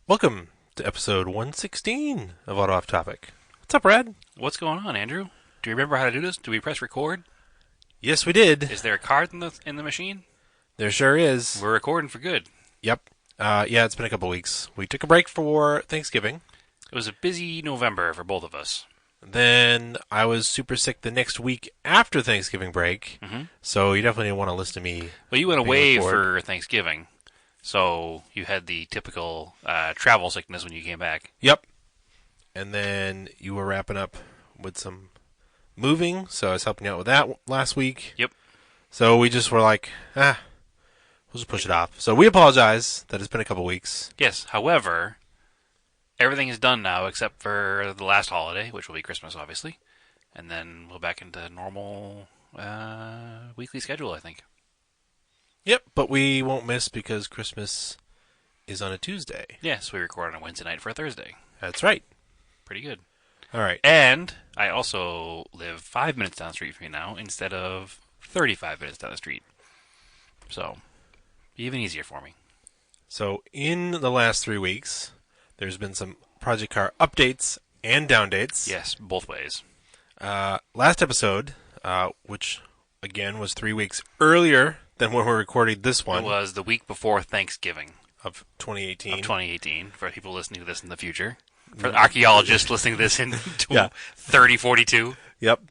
Welcome to episode 116 of Auto Off Topic. What's up, Brad? What's going on, Andrew? Do you remember how to do this? Do we press record? Yes, we did. Is there a card in the machine? There sure is. We're recording for good. Yep. Yeah, it's been a couple weeks. We took a break for Thanksgiving. It was a busy November for both of us. Then I was super sick the next week after Thanksgiving break. So you definitely didn't want to listen to me. Well, you went away forward. for Thanksgiving, so you had the typical travel sickness when you came back. Yep. And then you were wrapping up with some moving, so I was helping out with that last week. Yep. So we just were like, we'll just push it off. So we apologize that it's been a couple weeks. Yes, however, everything is done now except for the last holiday, which will be Christmas, obviously. And then we'll back into normal weekly schedule, I think. Yep, but we won't miss because Christmas is on a Tuesday. Yes, we record on a Wednesday night for a Thursday. That's right. Pretty good. All right. And I also live 5 minutes down the street from you now instead of 35 minutes down the street. So, even easier for me. So in the last 3 weeks, there's been some Project Car updates and down dates. Yes, both ways. Last episode, which again was 3 weeks earlier than when we're recording this one. It was the week before Thanksgiving of 2018. of 2018, for people listening to this in the future. For the archaeologists listening to this in Yeah. 3042. Yep.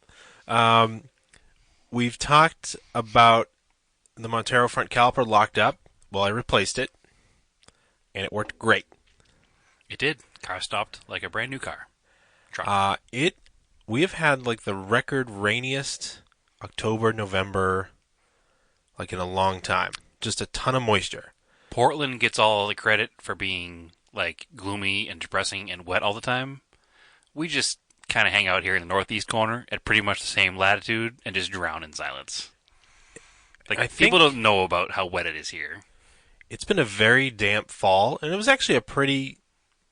We've talked about the Montero front caliper locked up. Well, I replaced it, and it worked great. It did. Car stopped like a brand new car. Truck. We have had like the record rainiest October, November, like in a long time. Just a ton of moisture. Portland gets all the credit for being like gloomy and depressing and wet all the time. We just kind of hang out here in the northeast corner at pretty much the same latitude and just drown in silence. Like, I people think don't know about how wet it is here. it's been a very damp fall, and it was actually a pretty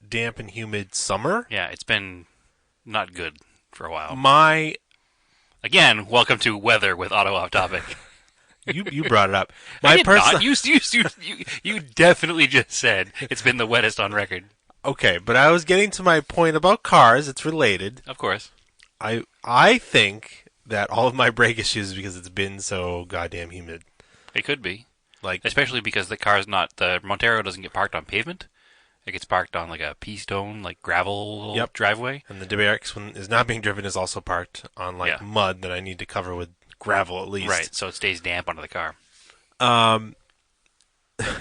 damp and humid summer. Yeah, it's been not good for a while. My Again, welcome to Weather with Auto Off Topic. you brought it up. I My did personal not. You definitely just said it's been the wettest on record. Okay, but I was getting to my point about cars. It's related. Of course. I think that all of my brake issues is because it's been so goddamn humid. It could be. Like, Especially because the Montero doesn't get parked on pavement. It gets parked on like a pea stone, like gravel driveway. and the WRX when is not being driven is also parked on like Yeah. mud that I need to cover with gravel at least. Right, so it stays damp under the car.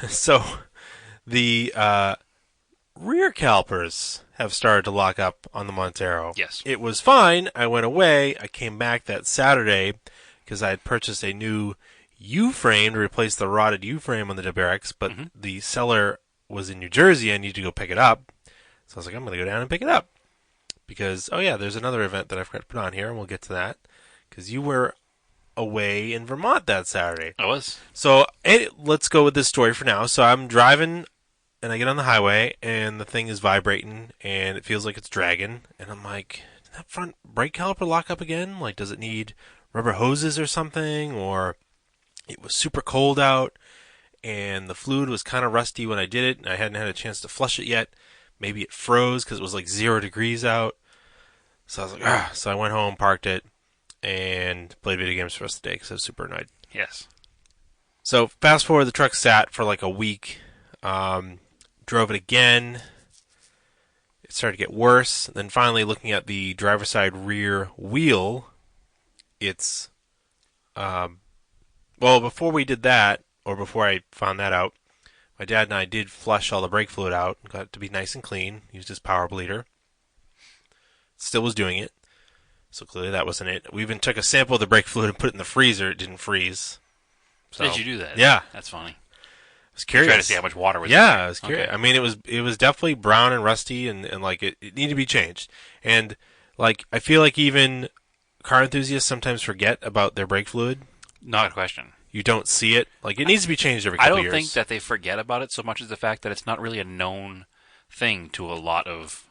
So the rear calipers have started to lock up on the Montero. Yes. It was fine. I went away. I came back that Saturday because I had purchased a new U-frame to replace the rotted U-frame on the WRX, but the seller was in New Jersey. I needed to go pick it up. So I was like, I'm going to go down and pick it up. Because, there's another event that I forgot to put on here, and we'll get to that. Because you were away in Vermont that Saturday. I was. So let's go with this story for now. So I'm driving, and I get on the highway, and the thing is vibrating, and it feels like it's dragging. And I'm like, did that front brake caliper lock up again? Like, does it need rubber hoses or something? Or it was super cold out, and the fluid was kind of rusty when I did it, and I hadn't had a chance to flush it yet. Maybe it froze because it was like 0 degrees out. So I was like, So I went home, parked it, and played video games for the rest of the day because I was super annoyed. Yes. So fast forward, the truck sat for like a week. Drove it again. It started to get worse. Then finally, looking at the driver's side rear wheel, it's before we did that, or before I found that out, my dad and I did flush all the brake fluid out. Got it to be nice and clean. Used his power bleeder. Still was doing it. So clearly that wasn't it. We even took a sample of the brake fluid and put it in the freezer. It didn't freeze. So, Did you do that? Yeah. That's funny. I was curious. Try to see how much water was in Yeah, there. I was curious. Okay. I mean, it was definitely brown and rusty, and like it needed to be changed. And like I feel like even car enthusiasts sometimes forget about their brake fluid. Not a question. You don't see it. Like it needs to be changed every I couple don't years. think that they forget about it so much as the fact that it's not really a known thing to a lot of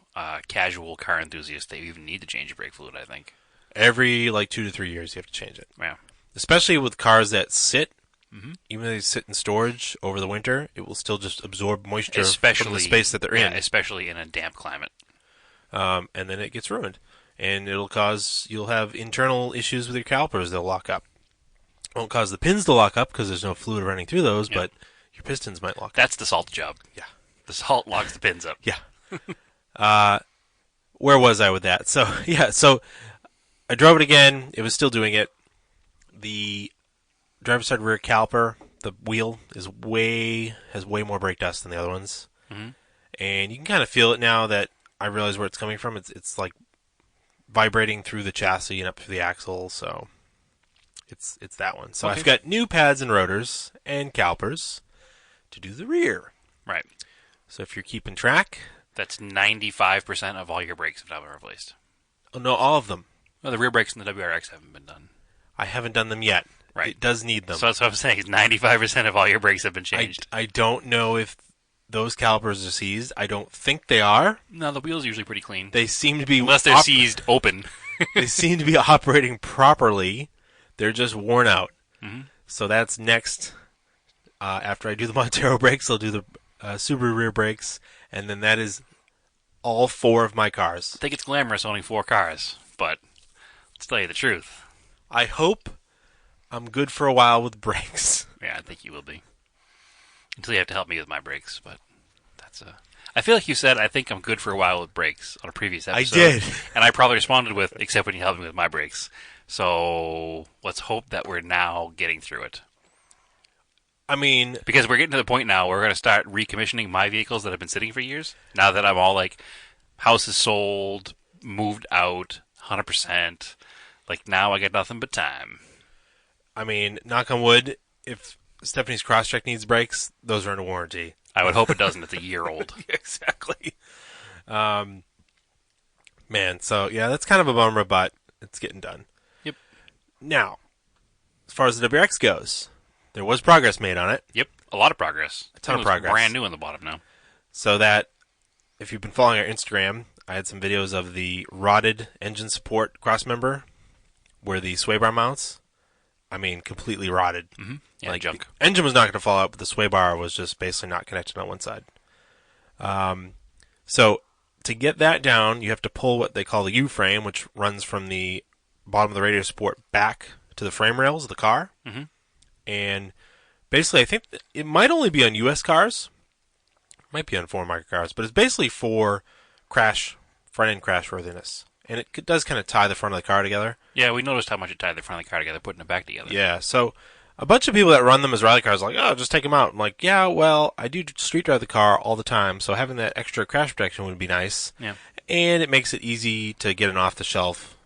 casual car enthusiasts. They even need to change your brake fluid, I think. Every like 2 to 3 years you have to change it. Yeah. Especially with cars that sit Even though they sit in storage over the winter, it will still just absorb moisture Especially from the space that they're in. especially in a damp climate. And then it gets ruined. And you'll have internal issues with your calipers. They'll lock up. It won't cause the pins to lock up because there's no fluid running through those, Yep. but your pistons might lock up. That's the salt job. Yeah. The salt locks the pins up. Yeah. Where was I with that? So, yeah, so I drove it again. It was still doing it. The driver's side rear caliper, the wheel, has way more brake dust than the other ones. Mm-hmm. And you can kind of feel it now that I realize where it's coming from. It's like vibrating through the chassis and up through the axle, so it's that one. So Okay. I've got new pads and rotors and calipers to do the rear. Right. So if you're keeping track, That's 95% of all your brakes have now been replaced. oh no, all of them. Well, the rear brakes in the WRX haven't been done. I haven't done them yet. Right. It does need them. So that's what I'm saying. Is 95% of all your brakes have been changed. I don't know if those calipers are seized. I don't think they are. No, the wheel's usually pretty clean. They seem to be Unless they're seized open. they seem to be operating properly. They're just worn out. Mhm. So that's next. After I do the Montero brakes, I'll do the Subaru rear brakes, and then that is all 4 of my cars. I think it's glamorous owning 4 cars, but let's tell you the truth. I hope I'm good for a while with brakes. Yeah, I think you will be. Until you have to help me with my brakes, but that's I feel like you said, I think I'm good for a while with brakes on a previous episode. I did. And I probably responded with, except when you helped me with my brakes. So let's hope that we're now getting through it. I mean, Because we're getting to the point now where we're going to start recommissioning my vehicles that have been sitting for years. Now that I'm all like, house is sold, moved out, 100%. Like, now I got nothing but time. knock on wood, if Stephanie's Crosstrek needs brakes, those are under warranty. I would hope it doesn't. It's a year old. Exactly. Man, so yeah, that's kind of a bummer, but it's getting done. Yep. Now, as far as the WRX goes, there was progress made on it. Yep. A lot of progress. A ton of It's progress. Brand new on the bottom now. So that, if you've been following our Instagram, I had some videos of the rotted engine support crossmember, where the sway bar mounts, completely rotted. Mm-hmm. Yeah, junk. The engine was not going to fall out, but the sway bar was just basically not connected on one side. So to get that down, you have to pull what they call the U-frame, which runs from the bottom of the radiator support back to the frame rails of the car. Mm-hmm. And basically, I think it might only be on U.S. cars. It might be on foreign market cars, but it's basically for front-end crash worthiness. And it does kind of tie the front of the car together. Yeah, we noticed how much it tied the front of the car together, putting it back together. Yeah, so a bunch of people that run them as rally cars are like, oh, just take them out. I'm like, yeah, well, I do street drive the car all the time, so having that extra crash protection would be nice. Yeah. And it makes it easy to get an off-the-shelf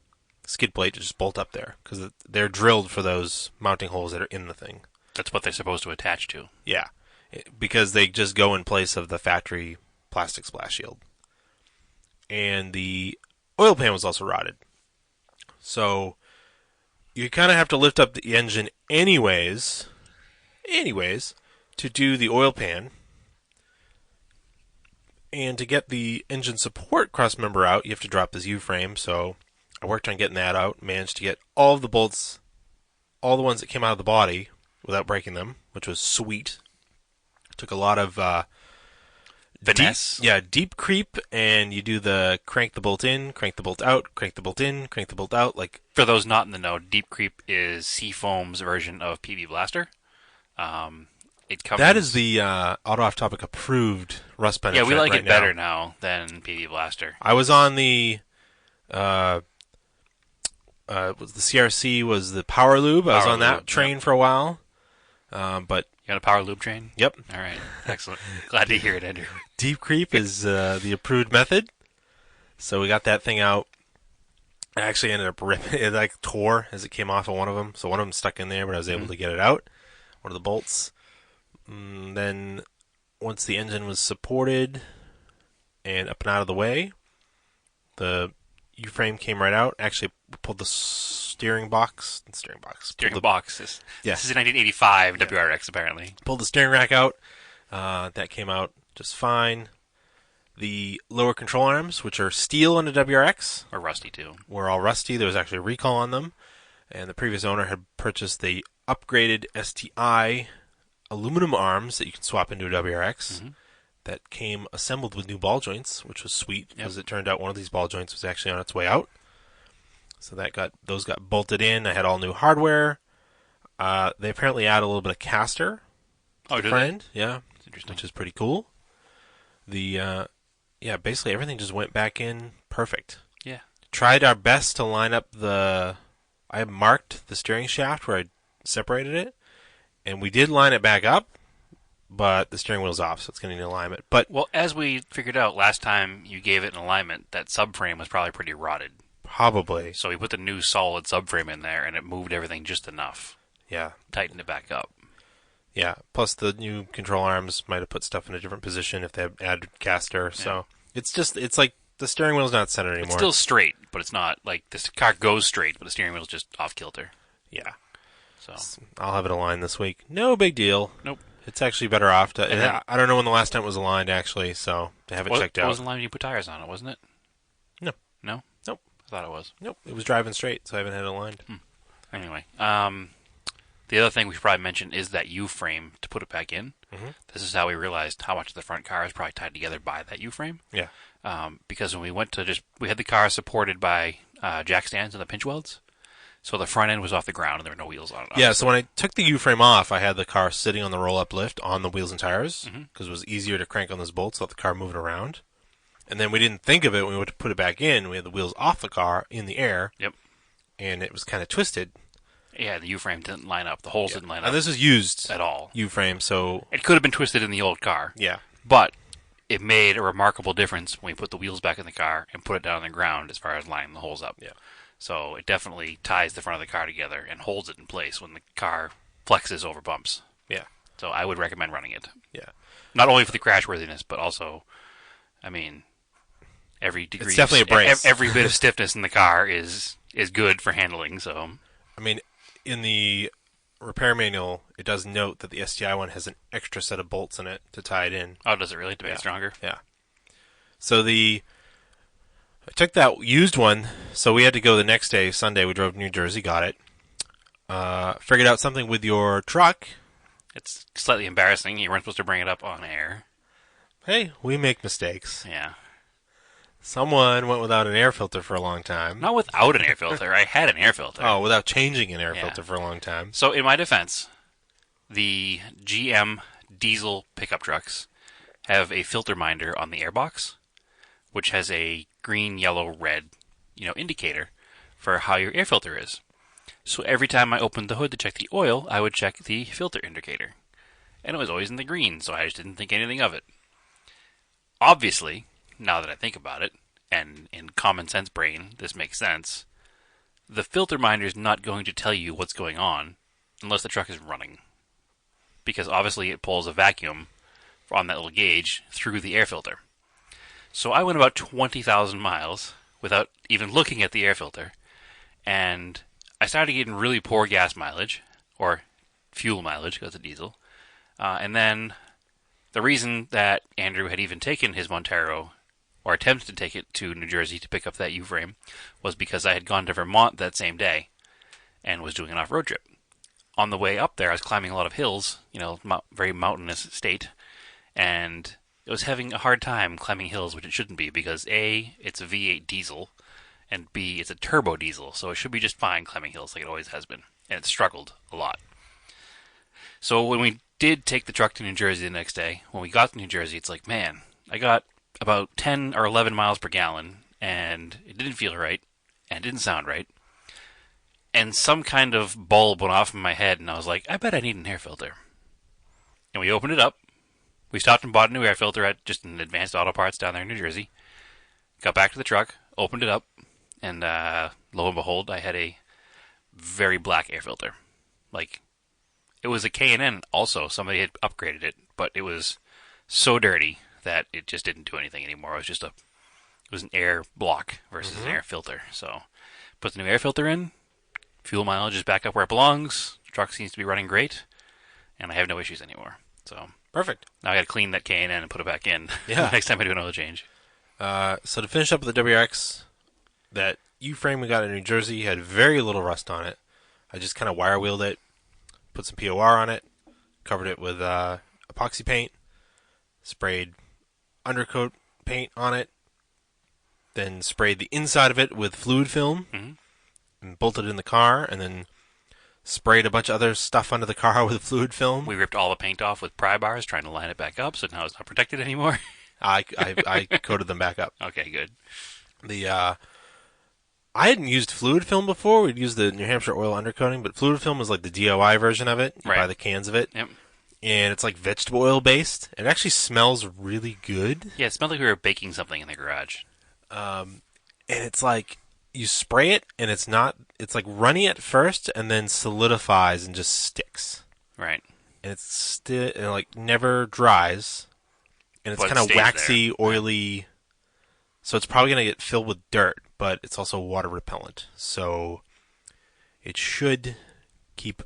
skid plate to just bolt up there, because they're drilled for those mounting holes that are in the thing. That's what they're supposed to attach to. Yeah, because they just go in place of the factory plastic splash shield. And the oil pan was also rotted. So you kind of have to lift up the engine anyways, to do the oil pan. And to get the engine support crossmember out, you have to drop this U-frame. So I worked on getting that out, managed to get all of the bolts, all the ones that came out of the body, without breaking them, which was sweet. Took a lot of Finesse. deep creep, and you do the crank the bolt in, crank the bolt out, crank the bolt in, crank the bolt out. Like, For those not in the know, Deep Creep is Seafoam's version of PB Blaster. It comes. that is the Auto Off Topic approved rust benefit. Yeah, we like right it now. better now than PB Blaster. I was on the was the CRC was the Power Lube. I was Power on that Lube, train for a while, but You got a power lube train? yep, All right. Excellent. Glad to hear it, Andrew. Deep Creep is the approved method. So we got that thing out. I actually ended up ripping it, like tore as it came off of one of them. So one of them stuck in there, but I was able to get it out. One of the bolts. Then once the engine was supported and up and out of the way, the U-frame came right out. Actually, pulled the steering box. Steering Pulled the, box. This Yeah. is a 1985 WRX, apparently. pulled the steering rack out. That came out just fine. The lower control arms, which are steel on the WRX, Or rusty, too. were all rusty. There was actually a recall on them. And the previous owner had purchased the upgraded STI aluminum arms that you can swap into a WRX that came assembled with new ball joints, which was sweet because it turned out one of these ball joints was actually on its way out. So those got bolted in. I had all new hardware. They apparently add a little bit of caster. Oh, to the did front end. Yeah, That's interesting. which is pretty cool. Basically everything just went back in perfect. Yeah. Tried our best to line up I marked the steering shaft where I separated it, and we did line it back up, but the steering wheel's off, so it's going to need alignment. But Well, as we figured out last time you gave it an alignment, that subframe was probably pretty rotted. probably, So we put the new solid subframe in there, and it moved everything just enough. yeah. Tightened it back up. Yeah, plus the new control arms might have put stuff in a different position if they had added caster, so it's like the steering wheel's not centered anymore. It's still straight, but it's not like this car goes straight, but the steering wheel's just off kilter. Yeah. So I'll have it aligned this week. No big deal. Nope. It's actually better off to. And then- I don't know when the last time it was aligned, actually, so to have it checked It out. wasn't allowed you put tires on it, wasn't it? No. No? Nope. I thought it was. Nope. It was driving straight, so I haven't had it aligned. Anyway, the other thing we should probably mention is that U-frame to put it back in. This is how we realized how much of the front car is probably tied together by that U-frame. Yeah. Because when we went to we had the car supported by jack stands and the pinch welds. So the front end was off the ground and there were no wheels on it. Yeah, so when I took the U-frame off, I had the car sitting on the roll-up lift on the wheels and tires because it was easier to crank on those bolts without the car moving around. And then we didn't think of it when we went to put it back in. We had the wheels off the car in the air. Yep. And it was kind of twisted. Yeah, the U-frame didn't line up. The holes didn't line up And this was used at all. U-frame, so It could have been twisted in the old car. yeah. But it made a remarkable difference when we put the wheels back in the car and put it down on the ground as far as lining the holes up. Yeah. So it definitely ties the front of the car together and holds it in place when the car flexes over bumps. Yeah. So I would recommend running it. Yeah. Not only for the crash worthiness, but also, I mean, every degree. It's definitely a brace. Every bit of stiffness in the car is good for handling. So I mean, in the repair manual, it does note that the STI one has an extra set of bolts in it to tie it in. oh, does it really to make it stronger? Yeah. So I took that used one, so we had to go the next day, Sunday. We drove to New Jersey, got it. Figured out something with your truck. It's slightly embarrassing. You weren't supposed to bring it up on air. Hey, we make mistakes. Yeah. Someone went without an air filter for a long time. Not without an air filter. I had an air filter. Oh, without changing an air Yeah. filter for a long time. So in my defense, the GM diesel pickup trucks have a filter minder on the airbox, which has a green, yellow, red, indicator for how your air filter is. So every time I opened the hood to check the oil, I would check the filter indicator. And it was always in the green, so I just didn't think anything of it. Obviously, now that I think about it, and in common sense brain, this makes sense, the filter minder is not going to tell you what's going on unless the truck is running. Because obviously it pulls a vacuum on that little gauge through the air filter. So I went about 20,000 miles without even looking at the air filter, and I started getting really poor gas mileage, or fuel mileage because it's a diesel. And then the reason that Andrew had even taken his Montero, or attempted to take it to New Jersey to pick up that U-frame, was because I had gone to Vermont that same day and was doing an off-road trip. On the way up there, I was climbing a lot of hills, very mountainous state, and it was having a hard time climbing hills, which it shouldn't be, because A, it's a V8 diesel, and B, it's a turbo diesel, so it should be just fine climbing hills like it always has been, and it struggled a lot. So when we did take the truck to New Jersey the next day, when we got to New Jersey, it's like, man, I got about 10 or 11 miles per gallon, and it didn't feel right, and it didn't sound right. And some kind of bulb went off in my head, and I was like, I bet I need an air filter. And we opened it up. We stopped and bought a new air filter at just an Advanced Auto Parts down there in New Jersey. Got back to the truck, opened it up, and lo and behold, I had a very black air filter. Like, it was a K&N also. Somebody had upgraded it, but it was so dirty that it just didn't do anything anymore. It was an air block versus an air filter. So, put the new air filter in. Fuel mileage is back up where it belongs. The truck seems to be running great, and I have no issues anymore. So Perfect. now I got to clean that K&N and put it back in. Yeah. Next time I do an oil change. So to finish up with the WRX, that U-frame we got in New Jersey had very little rust on it. I just kind of wire wheeled it, put some POR on it, covered it with epoxy paint, sprayed undercoat paint on it, then sprayed the inside of it with fluid film, and bolted it in the car, and then sprayed a bunch of other stuff under the car with fluid film. We ripped all the paint off with pry bars, trying to line it back up, so now it's not protected anymore. I coated them back up. Okay, good. I hadn't used fluid film before. We'd used the New Hampshire oil undercoating, but fluid film is like the DIY version of it. You buy the cans of it. Yep. And it's like vegetable oil based. It actually smells really good. Yeah, it smelled like we were baking something in the garage. And it's like you spray it, and it's like runny at first, and then solidifies and just sticks. Right. And it like never dries, and it's kind of waxy, oily. So it's probably gonna get filled with dirt, but it's also water repellent. So it should keep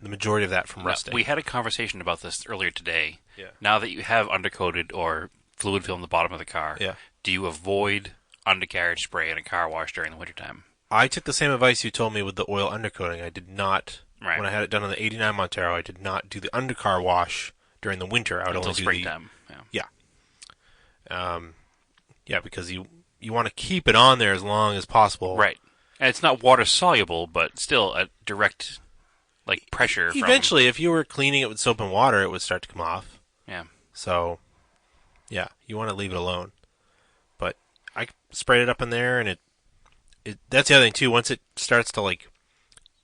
the majority of that from rusting. We had a conversation about this earlier today. Yeah. Now that you have undercoated or fluid film the bottom of the car, do you avoid undercarriage spray in a car wash during the wintertime? I took the same advice you told me with the oil undercoating. I did not, when I had it done on the 89 Montero, I did not do the undercar wash during the winter. I would only do springtime. Yeah, because you want to keep it on there as long as possible. Right. And it's not water soluble, but still a direct pressure. Eventually, if you were cleaning it with soap and water, it would start to come off. Yeah. So, yeah, you want to leave it alone. But I sprayed it up in there, and it that's the other thing too. Once it starts to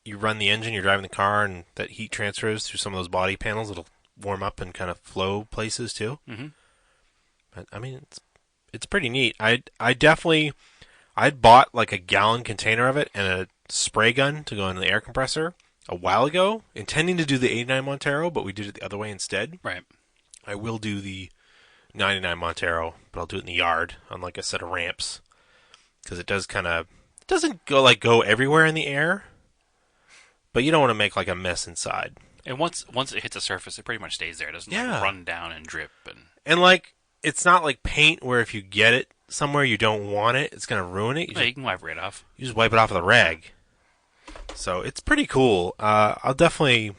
you run the engine, you're driving the car, and that heat transfers through some of those body panels. It'll warm up and kind of flow places too. Mm-hmm. But I mean, it's pretty neat. I'd bought like a gallon container of it and a spray gun to go in the air compressor a while ago, intending to do the 89 Montero, but we did it the other way instead. Right. I will do the 99 Montero, but I'll do it in the yard on like a set of ramps, because it doesn't go everywhere in the air, but you don't want to make like a mess inside. And once it hits the surface, it pretty much stays there. It doesn't run down and drip. And it's not like paint where if you get it somewhere you don't want it, it's going to ruin it. You can wipe it right off. You just wipe it off with a rag. So it's pretty cool. I'll definitely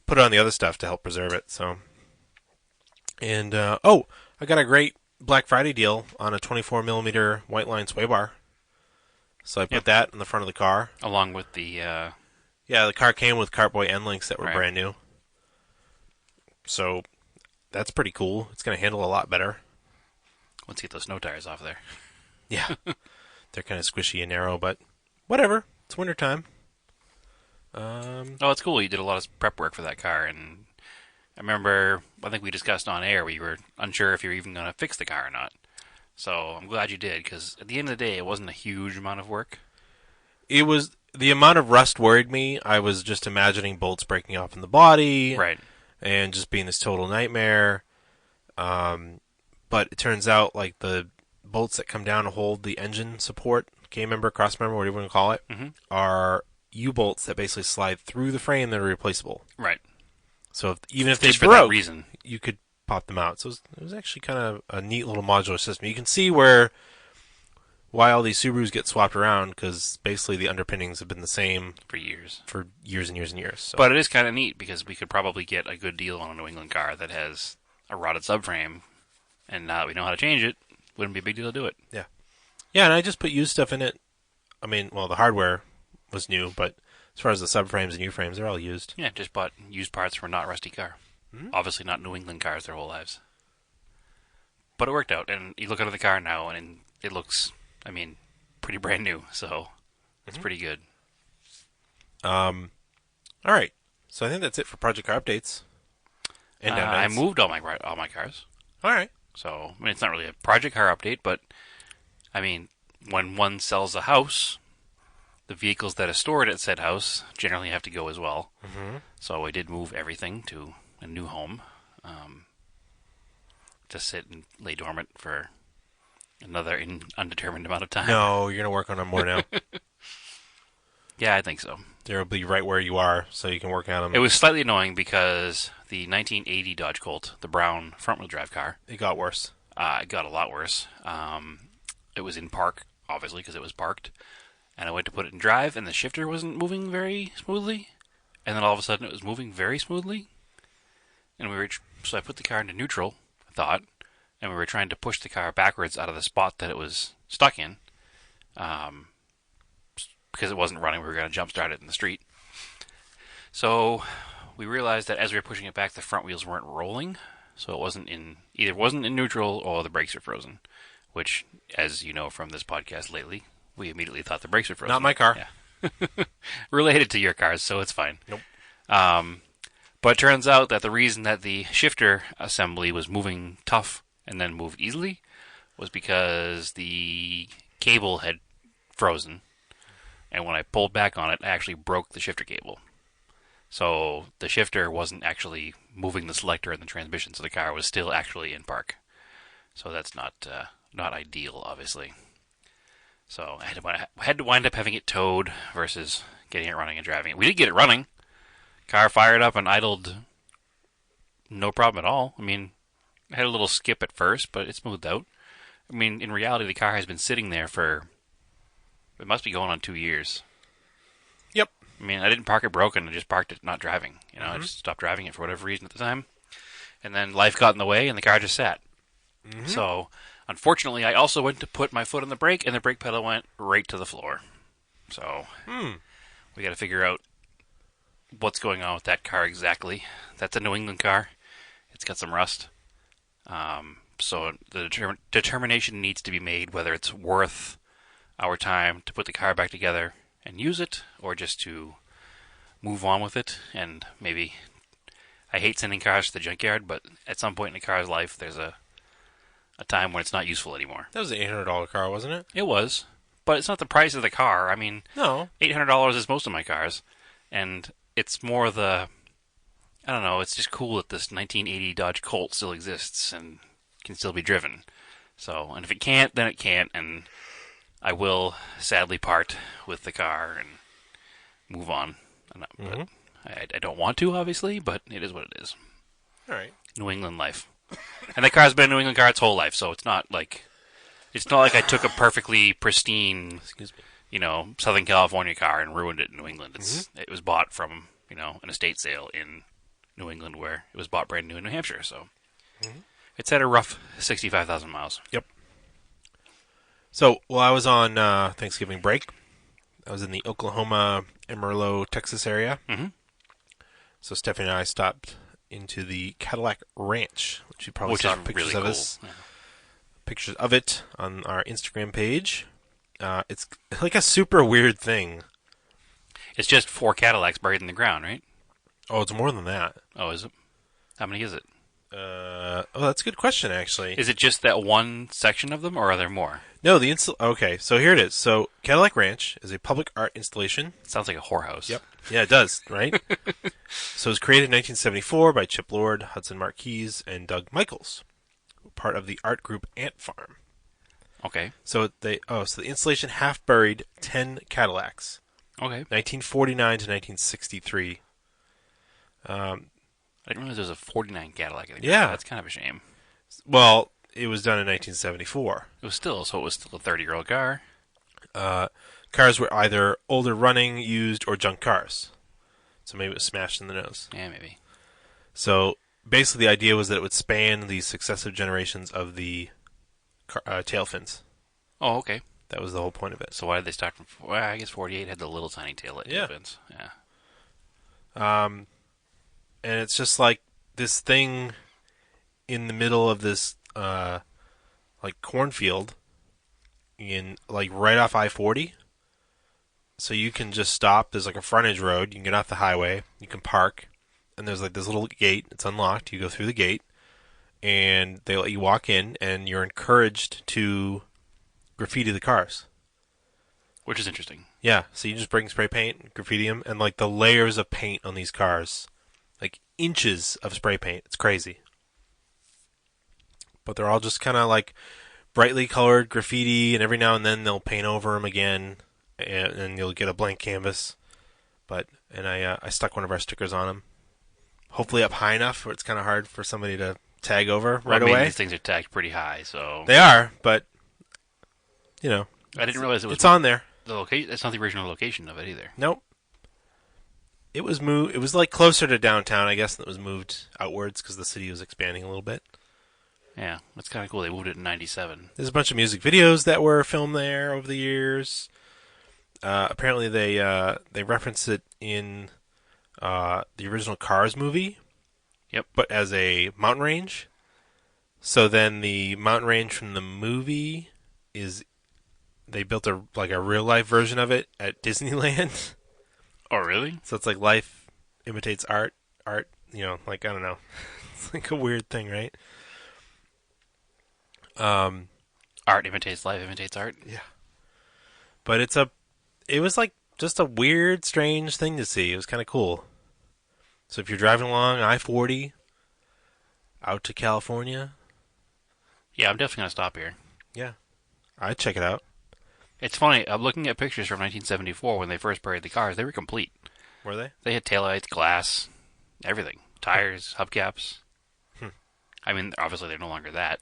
put it on the other stuff to help preserve it. So, and I got a great Black Friday deal on a 24mm white line sway bar. So I put that in the front of the car, along with the. The car came with Cartboy end links that were brand new. So that's pretty cool. It's going to handle a lot better. Once you get those snow tires off there. Yeah, they're kind of squishy and narrow, but whatever. It's wintertime. It's cool. You did a lot of prep work for that car, and I think we discussed on air, we were unsure if you were even going to fix the car or not. So I'm glad you did, because at the end of the day, it wasn't a huge amount of work. It was, the amount of rust worried me. I was just imagining bolts breaking off in the body. Right. And just being this total nightmare. But it turns out like the bolts that come down to hold the engine support, K-member, cross-member, whatever you want to call it, are U-bolts that basically slide through the frame that are replaceable. Right. So even if they just broke, for that reason, you could pop them out. So it was actually kind of a neat little modular system. You can see why all these Subarus get swapped around, because basically the underpinnings have been the same for years and years and years. So. But it is kind of neat, because we could probably get a good deal on a New England car that has a rotted subframe, and now that we know how to change it, wouldn't be a big deal to do it. Yeah. Yeah, and I just put used stuff in it. I mean, well, the hardware was new, but as far as the subframes and U-frames, they're all used. Yeah, just bought used parts for a not rusty car. Mm-hmm. Obviously not New England cars their whole lives. But it worked out, and you look under the car now, and it looks, pretty brand new, so it's pretty good. All right. So I think that's it for Project Car updates. And I moved all my cars. All right. So, it's not really a Project Car update, but, when one sells a house, the vehicles that are stored at said house generally have to go as well. Mm-hmm. So I did move everything to a new home, to sit and lay dormant for another undetermined amount of time. No, you're going to work on them more now. Yeah, I think so. They'll be right where you are, so you can work on them. It was slightly annoying because the 1980 Dodge Colt, the brown front-wheel drive car... It got worse. It got a lot worse. It was in park, obviously, because it was parked. And I went to put it in drive, and the shifter wasn't moving very smoothly. and then all of a sudden it was moving very smoothly. And so I put the car into neutral, I thought, and we were trying to push the car backwards out of the spot that it was stuck in, because it wasn't running. We were going to jump start it in the street. So we realized that as we were pushing it back, the front wheels weren't rolling, so it wasn't in neutral or the brakes were frozen. Which, as you know from this podcast lately, we immediately thought the brakes were frozen. Not my car. Yeah. Related to your cars, so it's fine. Nope. But it turns out that the reason that the shifter assembly was moving tough and then moved easily was because the cable had frozen. And when I pulled back on it, I actually broke the shifter cable. So the shifter wasn't actually moving the selector and the transmission, so the car was still actually in park. So that's not ideal, obviously. So I had to wind up having it towed versus getting it running and driving it. We did get it running. Car fired up and idled, no problem at all. I mean, I had a little skip at first, but it smoothed out. I mean, in reality, the car has been sitting there it must be going on 2 years. Yep. I mean, I didn't park it broken. I just parked it not driving. I just stopped driving it for whatever reason at the time. And then life got in the way, and the car just sat. Mm-hmm. So, unfortunately, I also went to put my foot on the brake, and the brake pedal went right to the floor. So, we got to figure out what's going on with that car exactly. That's a New England car. It's got some rust. So the determination needs to be made whether it's worth our time to put the car back together and use it, or just to move on with it. And maybe, I hate sending cars to the junkyard, but at some point in a car's life, there's a time when it's not useful anymore. That was an $800 car, wasn't it? It was, but it's not the price of the car. I mean, no, $800 is most of my cars, and it's more I don't know, it's just cool that this 1980 Dodge Colt still exists and can still be driven. So, and if it can't, then it can't, and I will sadly part with the car and move on. But I don't want to, obviously, but it is what it is. All right. New England life. And that car's been a New England car its whole life, so it's not like I took a perfectly pristine, Southern California car and ruined it in New England. It was bought from, an estate sale in New England where it was bought brand new in New Hampshire. So it's had a rough 65,000 miles. Yep. So while I was on Thanksgiving break, I was in the Oklahoma, Amarillo, Texas area. Mm-hmm. So Stephanie and I stopped into the Cadillac Ranch, which you probably saw pictures really of cool. us. Yeah. Pictures of it on our Instagram page. It's like a super weird thing. It's just 4 Cadillacs buried in the ground, right? Oh, it's more than that. Oh, is it? How many is it? That's a good question, actually. Is it just that one section of them, or are there more? No, okay, so here it is. So Cadillac Ranch is a public art installation. Sounds like a whorehouse. Yep. Yeah, it does, right? So it was created in 1974 by Chip Lord, Hudson Marquise, and Doug Michaels, part of the art group Ant Farm. Okay. So the installation half buried 10 Cadillacs. Okay. 1949 to 1963. I didn't realize there was a 49 Cadillac. Yeah. That's kind of a shame. Well, it was done in 1974. It was still a 30-year-old car. Cars were either older running, used, or junk cars. So maybe it was smashed in the nose. Yeah, maybe. So basically the idea was that it would span the successive generations of the tail fins. Oh, okay. That was the whole point of it. So why did they start from... Well, I guess 48 had the little tiny tail fins. Yeah. And it's just like this thing in the middle of this cornfield in right off I-40. So you can just stop. There's like a frontage road. You can get off the highway. You can park. And there's like this little gate. It's unlocked. You go through the gate. And they let you walk in. And you're encouraged to graffiti the cars. Which is interesting. Yeah. So you just bring spray paint, graffiti them. And like the layers of paint on these cars. Like inches of spray paint. It's crazy. But they're all just kind of like brightly colored graffiti. And every now and then they'll paint over them again. And you'll get a blank canvas. I stuck one of our stickers on them. Hopefully up high enough where it's kind of hard for somebody to tag over right away. These things are tagged pretty high, so... They are, but, I didn't realize it's on there. The location. That's not the original location of it either. Nope. It was moved. It was like closer to downtown, I guess, and it was moved outwards because the city was expanding a little bit. Yeah, that's kind of cool. They moved it in '97. There's a bunch of music videos that were filmed there over the years. Apparently, they reference it in the original Cars movie, Yep. but as a mountain range. So then the mountain range from the movie is they built a real life version of it at Disneyland. Oh, really? So it's like life imitates art. Art, like I don't know. It's like a weird thing, right? Um, Art imitates life, imitates art. yeah. But it was like just a weird, strange thing to see. It was kind of cool. So if you're driving along I-40 out to California, Yeah, I'm definitely gonna stop here. yeah, I'd check it out. It's funny. I'm looking at pictures from 1974 when they first buried the cars. They were complete. Were they? They had taillights, glass, everything, tires, hubcaps. Hmm. I mean, obviously they're no longer that.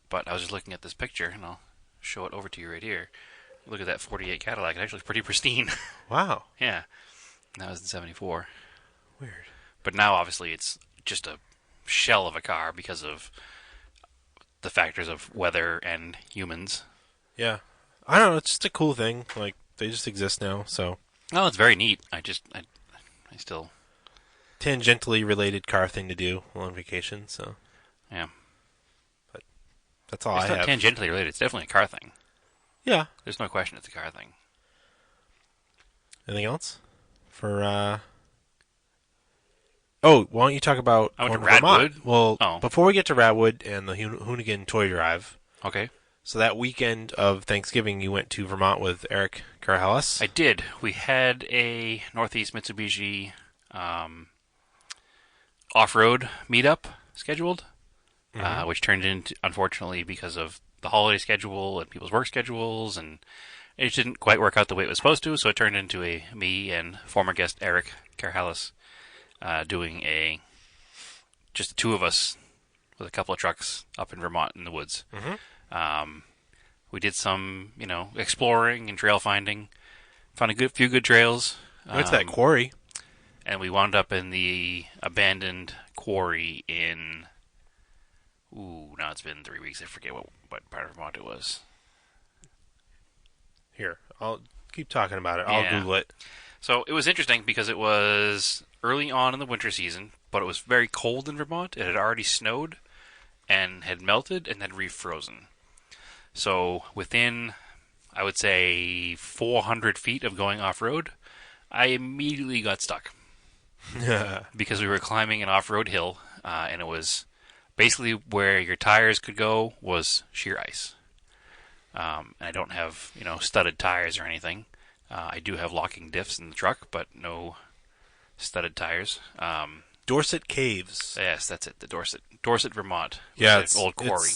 But I was just looking at this picture, and I'll show it over to you right here. Look at that '48 Cadillac. It actually looks pretty pristine. Wow. Yeah, and that was in '74. Weird. But now, obviously, it's just a shell of a car because of the factors of weather and humans. Yeah. I don't know. It's just a cool thing. Like, they just exist now. So, Well, it's very neat. I still, tangentially related car thing to do while on vacation. So, yeah. that's all It's I not have. tangentially related. It's definitely a car thing. Yeah. There's no question it's a car thing. Anything else? Oh, why don't you talk about I went to going Vermont? Radwood. Well, Oh. before we get to Radwood and the Hoonigan Toy Drive, Okay. so that weekend of Thanksgiving, you went to Vermont with Eric Karhalis. I did. We had a Northeast Mitsubishi off-road meetup scheduled, which turned into, unfortunately, because of the holiday schedule and people's work schedules, and it just didn't quite work out the way it was supposed to, so it turned into me and former guest Eric Karhalis doing just the two of us with a couple of trucks up in Vermont in the woods. We did some, exploring and trail finding. Found a few good trails. We went to that quarry. And we wound up in the abandoned quarry in. Now it's been 3 weeks. I forget what part of Vermont it was. Here, I'll keep talking about it. I'll Yeah. Google it. So it was interesting because it was early on in the winter season, but it was very cold in Vermont. It had already snowed and had melted and had refrozen. So within, I would say, 400 feet of going off-road, I immediately got stuck because we were climbing an off-road hill, and it was basically where your tires could go was sheer ice. And I don't have, studded tires or anything. I do have locking diffs in the truck, but no studded tires. Dorset Caves. Yes, that's it. The Dorset, Vermont. Yeah, It's an old quarry.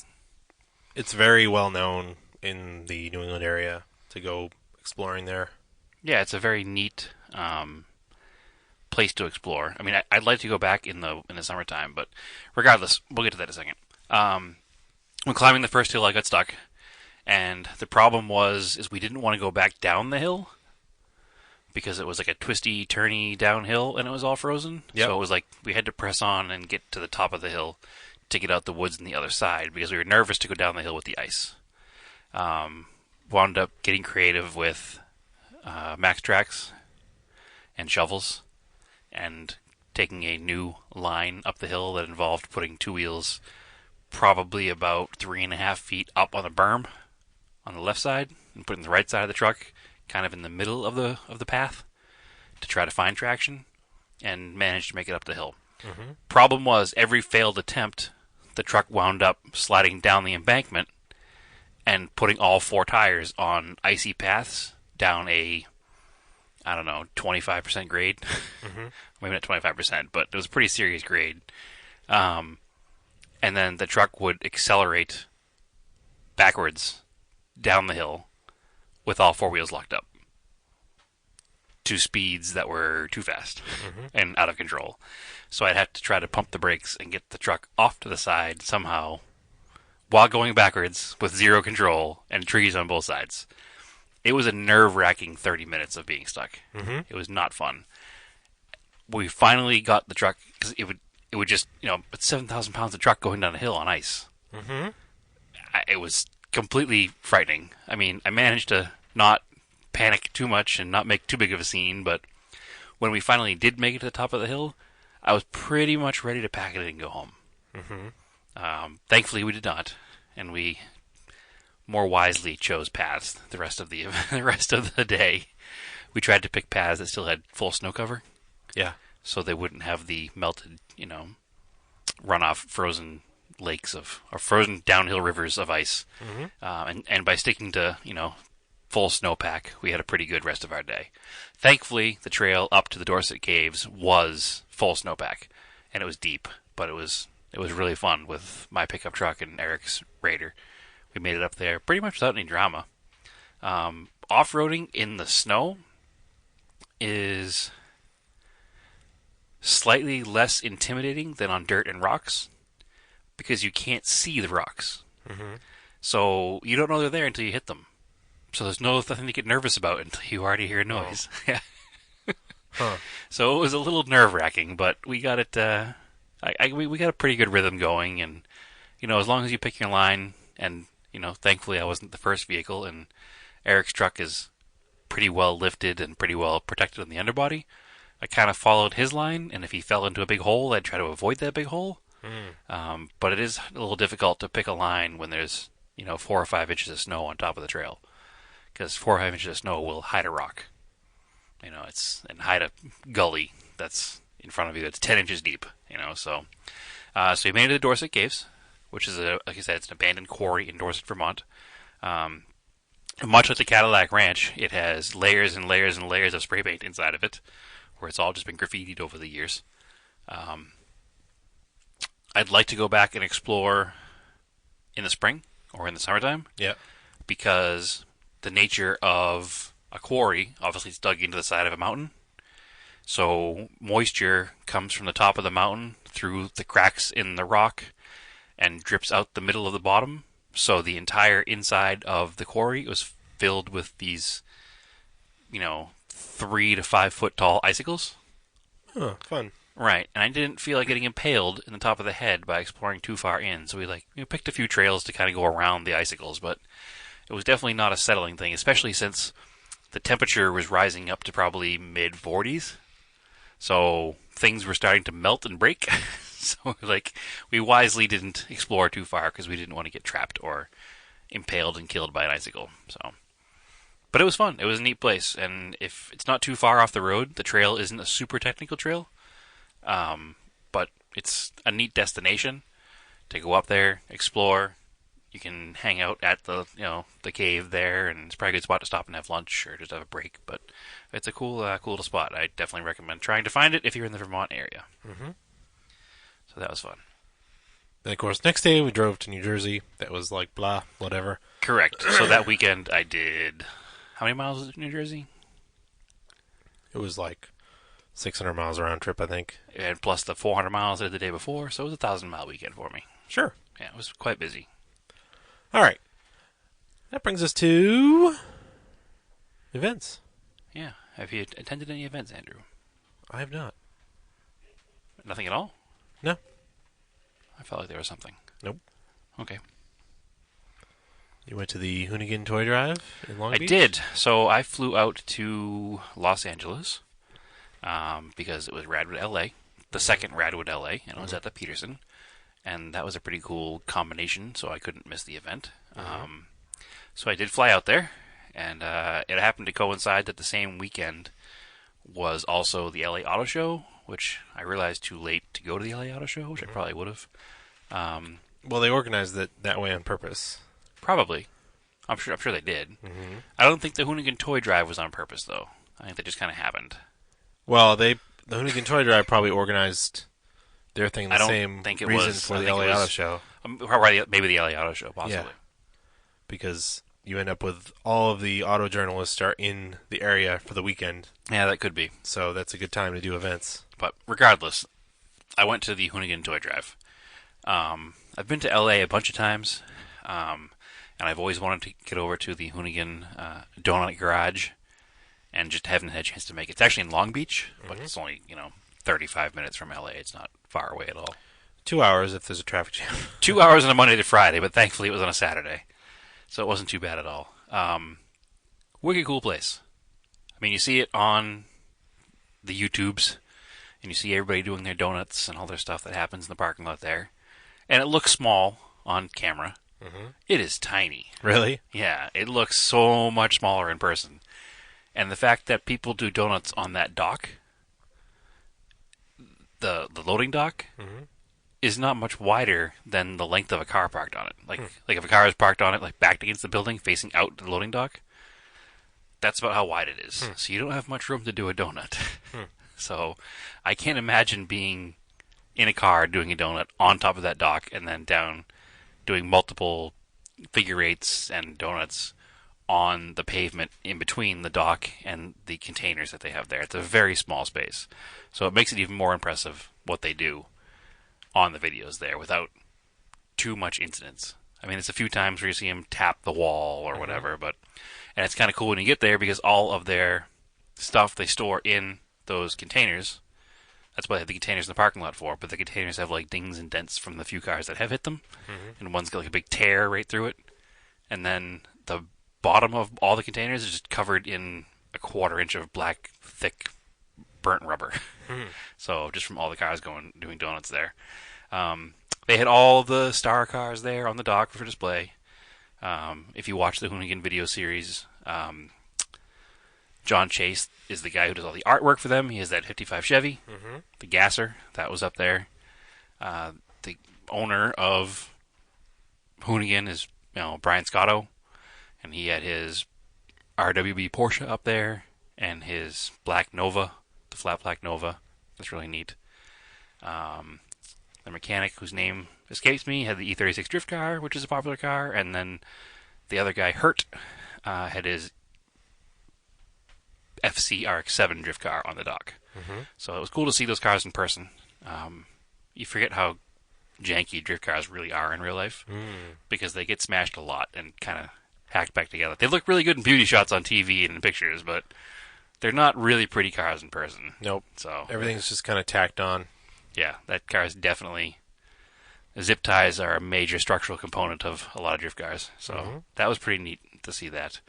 It's very well known in the New England area to go exploring there. Yeah, it's a very neat place to explore. I mean, I'd like to go back in the summertime, but regardless, we'll get to that in a second. When climbing the first hill, I got stuck, and the problem is we didn't want to go back down the hill because it was like a twisty, turny downhill, and it was all frozen. Yep. So it was like we had to press on and get to the top of the hill to get out the woods on the other side because we were nervous to go down the hill with the ice. Wound up getting creative with Max Tracks and shovels and taking a new line up the hill that involved putting two wheels probably about 3.5 feet up on the berm on the left side and putting the right side of the truck kind of in the middle of the path to try to find traction and managed to make it up the hill. Problem was, every failed attempt, the truck wound up sliding down the embankment and putting all four tires on icy paths down a, 25% grade. Maybe not 25%, but it was a pretty serious grade. And then the truck would accelerate backwards down the hill with all four wheels locked up to speeds that were too fast and out of control. So I'd have to try to pump the brakes and get the truck off to the side somehow while going backwards with zero control and trees on both sides. It was a nerve-wracking 30 minutes of being stuck. It was not fun. we finally got the truck because it would just it's 7,000 pounds of truck going down a hill on ice. Mm-hmm. It was completely frightening. I mean, I managed to not panic too much and not make too big of a scene, but when we finally did make it to the top of the hill, I was pretty much ready to pack it and go home. Mm-hmm. Thankfully, we did not, and we more wisely chose paths the rest of the day. We tried to pick paths that still had full snow cover, Yeah. so they wouldn't have the melted, runoff frozen lakes or frozen downhill rivers of ice. Mm-hmm. And by sticking to full snowpack, we had a pretty good rest of our day. Thankfully, the trail up to the Dorset Caves was full snowpack, and it was deep, but it was really fun with my pickup truck and Eric's Raider. We made it up there pretty much without any drama. Off-roading in the snow is slightly less intimidating than on dirt and rocks because you can't see the rocks. Mm-hmm. So you don't know they're there until you hit them. So there's nothing to get nervous about until you already hear a noise. Yeah. Huh. So it was a little nerve-wracking, but we got it. We got a pretty good rhythm going, and as long as you pick your line, and thankfully I wasn't the first vehicle, and Eric's truck is pretty well lifted and pretty well protected on the underbody. I kind of followed his line, and if he fell into a big hole, I'd try to avoid that big hole. But it is a little difficult to pick a line when there's 4 or 5 inches of snow on top of the trail, because 4 or 5 inches of snow will hide a rock. And hide a gully that's in front of you that's 10 inches deep. So we made it to the Dorset Caves, which is like I said, it's an abandoned quarry in Dorset, Vermont. Much like the Cadillac Ranch, it has layers and layers and layers of spray paint inside of it, where it's all just been graffitied over the years. I'd like to go back and explore in the spring or in the summertime. Yeah. Because the nature of a quarry, obviously it's dug into the side of a mountain. So moisture comes from the top of the mountain through the cracks in the rock and drips out the middle of the bottom. So the entire inside of the quarry was filled with these, 3 to 5 foot tall icicles. Huh, fun. Right, and I didn't feel like getting impaled in the top of the head by exploring too far in. So we picked a few trails to kind of go around the icicles, but it was definitely not a settling thing, especially since the temperature was rising up to probably mid-40s. So things were starting to melt and break. So we wisely didn't explore too far because we didn't want to get trapped or impaled and killed by an icicle. But it was fun. It was a neat place, and if it's not too far off the road, the trail isn't a super technical trail. But it's a neat destination to go up there, explore. You can hang out at the cave there, and it's probably a good spot to stop and have lunch or just have a break. But it's a cool little spot. I definitely recommend trying to find it if you're in the Vermont area. Mm-hmm. So that was fun. Then, of course, next day we drove to New Jersey. That was like blah, whatever. Correct. So that weekend I did... How many miles was it to New Jersey? It was like 600 miles round trip, I think. And plus the 400 miles I did the day before, so it was a 1,000-mile weekend for me. Sure. Yeah, it was quite busy. All right. That brings us to events. Yeah. Have you attended any events, Andrew? I have not. Nothing at all? No. I felt like there was something. Nope. Okay. You went to the Hoonigan Toy Drive in Long Beach? I did. So I flew out to Los Angeles because it was Radwood LA, the second Radwood LA, and it was at the Peterson. And that was a pretty cool combination, so I couldn't miss the event. So I did fly out there, and it happened to coincide that the same weekend was also the LA Auto Show, which I realized too late to go to the LA Auto Show, which I probably would have. Well, they organized it that way on purpose. Probably. I'm sure they did. Mm-hmm. I don't think the Hoonigan Toy Drive was on purpose, though. I think that just kind of happened. Well, the Hoonigan Toy Drive probably organized their thing I the don't same think it reason was. for I the think LA it was- Auto Show. Probably maybe the LA Auto Show, possibly. Yeah. Because you end up with all of the auto journalists are in the area for the weekend. Yeah, that could be. So that's a good time to do events. But regardless, I went to the Hoonigan Toy Drive. I've been to LA a bunch of times, and I've always wanted to get over to the Hoonigan Donut Garage, and just haven't had a chance to make it. It's actually in Long Beach, but it's only 35 minutes from LA. It's not far away at all. 2 hours if there's a traffic jam. 2 hours on a Monday to Friday, but thankfully it was on a Saturday, so it wasn't too bad at all. Wicked cool place. I mean, you see it on the YouTubes, and you see everybody doing their donuts and all their stuff that happens in the parking lot there. And it looks small on camera. Mm-hmm. It is tiny. Really? Yeah, it looks so much smaller in person. And the fact that people do donuts on that dock, the loading dock, Mm-hmm. is not much wider than the length of a car parked on it. Like if a car is parked on it, like backed against the building, facing out the loading dock, that's about how wide it is. So you don't have much room to do a donut. So I can't imagine being in a car doing a donut on top of that dock and then down doing multiple figure eights and donuts on the pavement in between the dock and the containers that they have there. It's a very small space. So it makes it even more impressive what they do on the videos there without too much incidents. I mean, it's a few times where you see them tap the wall or whatever, and it's kind of cool when you get there because all of their stuff they store in those containers. That's what they have the containers in the parking lot for, but the containers have like dings and dents from the few cars that have hit them, and one's got like a big tear right through it, and then the bottom of all the containers is just covered in a 1/4 inch of black, thick, burnt rubber. So just from all the cars doing donuts there. They had all the star cars there on the dock for display. If you watch the Hoonigan video series, John Chase is the guy who does all the artwork for them. He has that 55 Chevy, the Gasser, that was up there. The owner of Hoonigan is Brian Scotto, and he had his RWB Porsche up there and his Black Nova, the flat black Nova. That's really neat. The mechanic whose name escapes me had the E36 drift car, which is a popular car, and then the other guy, Hurt, had his FC RX-7 drift car on the dock. So it was cool to see those cars in person. You forget how janky drift cars really are in real life because they get smashed a lot and kind of hacked back together. They look really good in beauty shots on TV and in pictures, but they're not really pretty cars in person. Nope. So Everything's just kind of tacked on. yeah, that car is definitely... Zip ties are a major structural component of a lot of drift cars. So that was pretty neat to see that.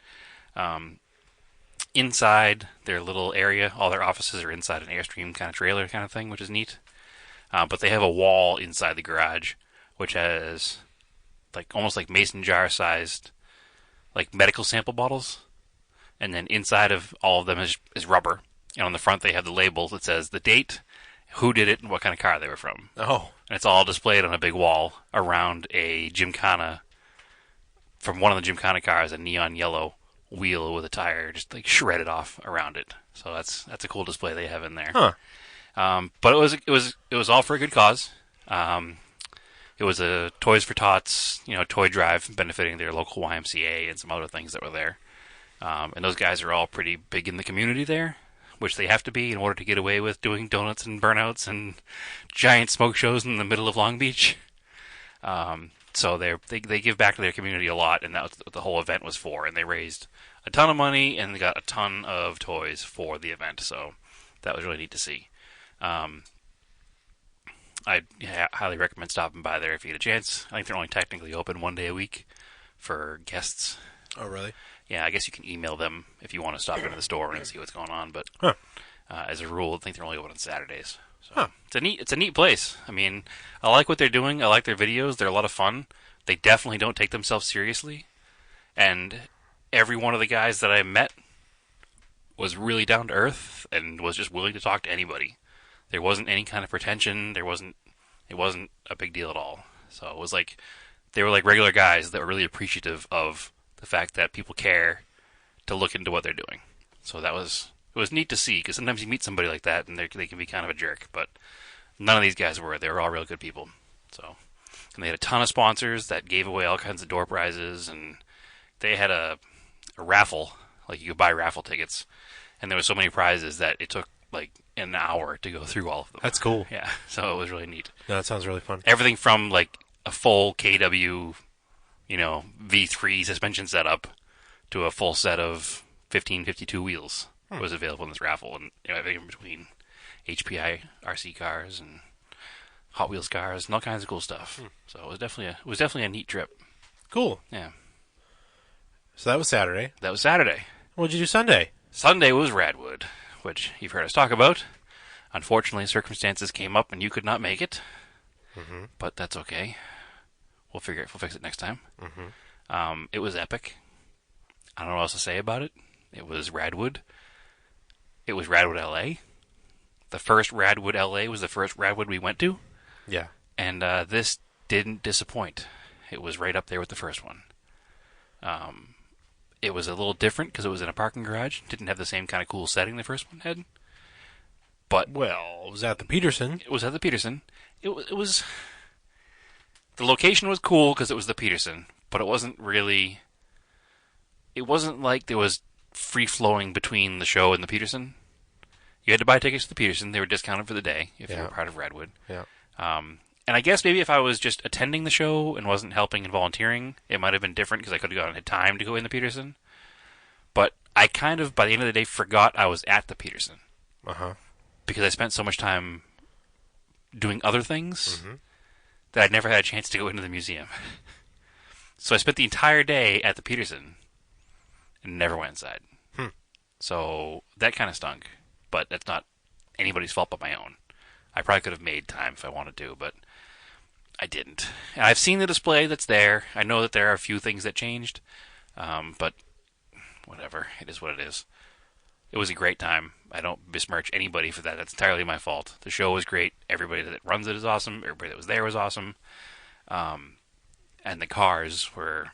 Inside their little area, all their offices are inside an Airstream kind of trailer kind of thing, which is neat. But they have a wall inside the garage, which has like almost like mason jar sized like medical sample bottles. And then inside of all of them is rubber. And on the front they have the label that says the date, who did it, and what kind of car they were from. Oh. And it's all displayed on a big wall around a Gymkhana, from one of the Gymkhana cars, a neon yellow wheel with a tire just like shredded off around it. So that's a cool display they have in there. But it was all for a good cause. It was a Toys for Tots, toy drive benefiting their local YMCA and some other things that were there. And those guys are all pretty big in the community there, which they have to be in order to get away with doing donuts and burnouts and giant smoke shows in the middle of Long Beach. So they give back to their community a lot, and that was what the whole event was for. And they raised a ton of money and they got a ton of toys for the event. So that was really neat to see. I highly recommend stopping by there if you get a chance. I think they're only technically open 1 day a week for guests. Oh, really? Yeah, I guess you can email them if you want to stop into the store and see what's going on. But as a rule, I think they're only open on Saturdays. So it's a neat place. I mean, I like what they're doing. I like their videos. They're a lot of fun. They definitely don't take themselves seriously. And every one of the guys that I met was really down to earth and was just willing to talk to anybody. There wasn't any kind of pretension. It wasn't a big deal at all. So it was like they were like regular guys that were really appreciative of the fact that people care to look into what they're doing. So it was neat to see, because sometimes you meet somebody like that and they can be kind of a jerk, but none of these guys were. They were all real good people. So, and they had a ton of sponsors that gave away all kinds of door prizes, and they had a raffle, like you could buy raffle tickets, and there were so many prizes that it took like an hour to go through all of them. That's cool. Yeah, so it was really neat. No, that sounds really fun. Everything from like a full KW, V3 suspension setup to a full set of 1552 wheels was available in this raffle, and everything between HPI RC cars and Hot Wheels cars and all kinds of cool stuff. So it was definitely a neat trip. Cool. Yeah. So that was Saturday. That was Saturday. What'd you do Sunday? Sunday was Radwood, which you've heard us talk about. Unfortunately, circumstances came up and you could not make it. Mm-hmm. But that's okay. We'll fix it next time. Mm-hmm. It was epic. I don't know what else to say about it. It was Radwood. It was Radwood LA. The first Radwood LA was the first Radwood we went to. Yeah. And this didn't disappoint. It was right up there with the first one. It was a little different because it was in a parking garage. Didn't have the same kind of cool setting the first one had. But Well, it was at the Peterson. it was at the Peterson. It was the location was cool because it was the Peterson, but it wasn't really. It wasn't like there was free flowing between the show and the Peterson. You had to buy tickets to the Peterson. They were discounted for the day if you were part of Radwood. Yeah. And I guess maybe if I was just attending the show and wasn't helping and volunteering, it might have been different because I could have gotten time to go in the Peterson. But I kind of, by the end of the day, forgot I was at the Peterson Uh-huh. because I spent so much time doing other things that I'd never had a chance to go into the museum. So I spent the entire day at the Peterson and never went inside. So that kind of stunk. But that's not anybody's fault but my own. I probably could have made time if I wanted to, but I didn't. And I've seen the display that's there. I know that there are a few things that changed, but whatever. It is what it is. It was a great time. I don't besmirch anybody for that. That's entirely my fault. The show was great. Everybody that runs it is awesome. Everybody that was there was awesome. And the cars were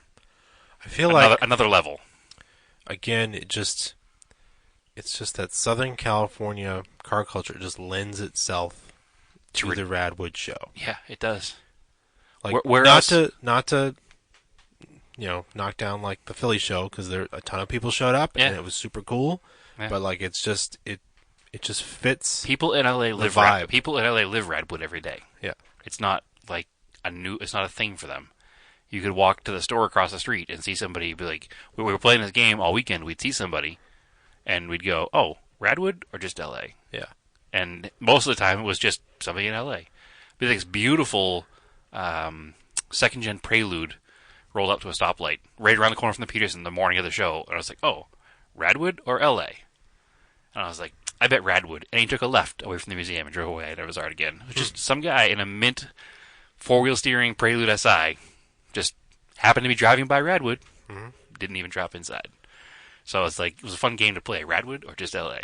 I feel like, another level. again, it's just that Southern California car culture just lends itself to the Radwood show. Yeah, it does. Like, Where not else? to knock down like the Philly show because there a ton of people showed up Yeah. and it was super cool. Yeah. But like it just fits. People in LA live vibe. People in LA live Radwood every day. Yeah. It's not like it's not a thing for them. You could walk to the store across the street and see somebody be like, we were playing this game all weekend. We'd see somebody and we'd go, oh, Radwood or just LA? Yeah. And most of the time it was just somebody in LA. But this beautiful second gen Prelude rolled up to a stoplight right around the corner from the Peterson the morning of the show. And I was like, oh, Radwood or LA? And I was like, I bet Radwood. And he took a left away from the museum and drove away. I never saw it again. It was just some guy in a mint four-wheel steering Prelude SI just happened to be driving by Radwood. Didn't even drop inside. So it's like, it was a fun game to play. Radwood or just LA?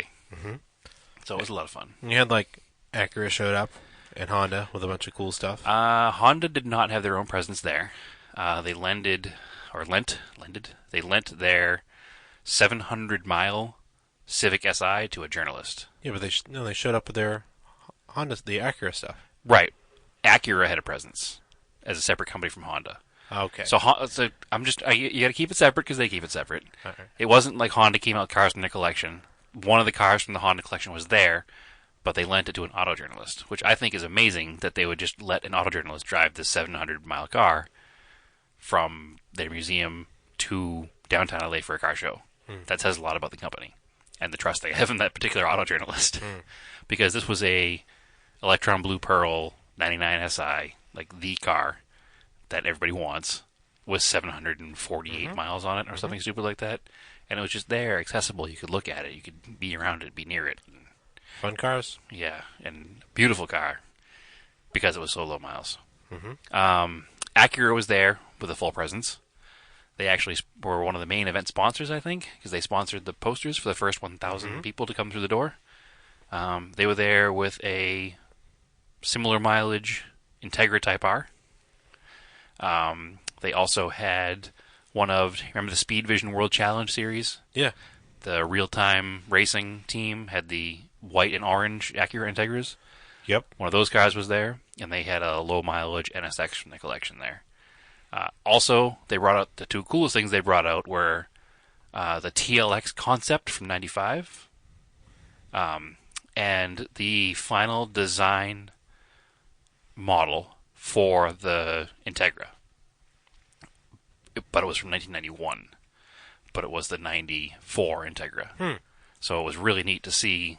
So it was a lot of fun. And you had like Acura showed up and Honda with a bunch of cool stuff. Honda did not have their own presence there. They lent their 700-mile Civic Si to a journalist. Yeah, but they showed up with their Honda, the Acura stuff. Right. Acura had a presence as a separate company from Honda. Okay. So you got to keep it separate because they keep it separate. Alright. It wasn't like Honda came out with cars from their collection. One of the cars from the Honda collection was there, but they lent it to an auto journalist, which I think is amazing that they would just let an auto journalist drive this 700-mile car from their museum to downtown LA for a car show. That says a lot about the company and the trust they have in that particular auto journalist. Because this was a Electron Blue Pearl 99 SI, like the car that everybody wants, with 748 miles on it or something stupid like that. And it was just there, accessible. You could look at it. You could be around it, be near it. Fun cars. Yeah, and beautiful car because it was so low miles. Acura was there with a full presence. They actually were one of the main event sponsors, I think, because they sponsored the posters for the first 1,000 people to come through the door. They were there with a similar mileage Integra Type R. They also had remember the Speed Vision World Challenge series? Yeah. The real-time racing team had the white and orange Acura Integras. Yep. One of those cars was there, and they had a low-mileage NSX from the collection there. Also, they brought out the two coolest things they brought out were the TLX Concept from '95 and the final design model for the Integra. But it was from 1991. But it was the '94 Integra. So it was really neat to see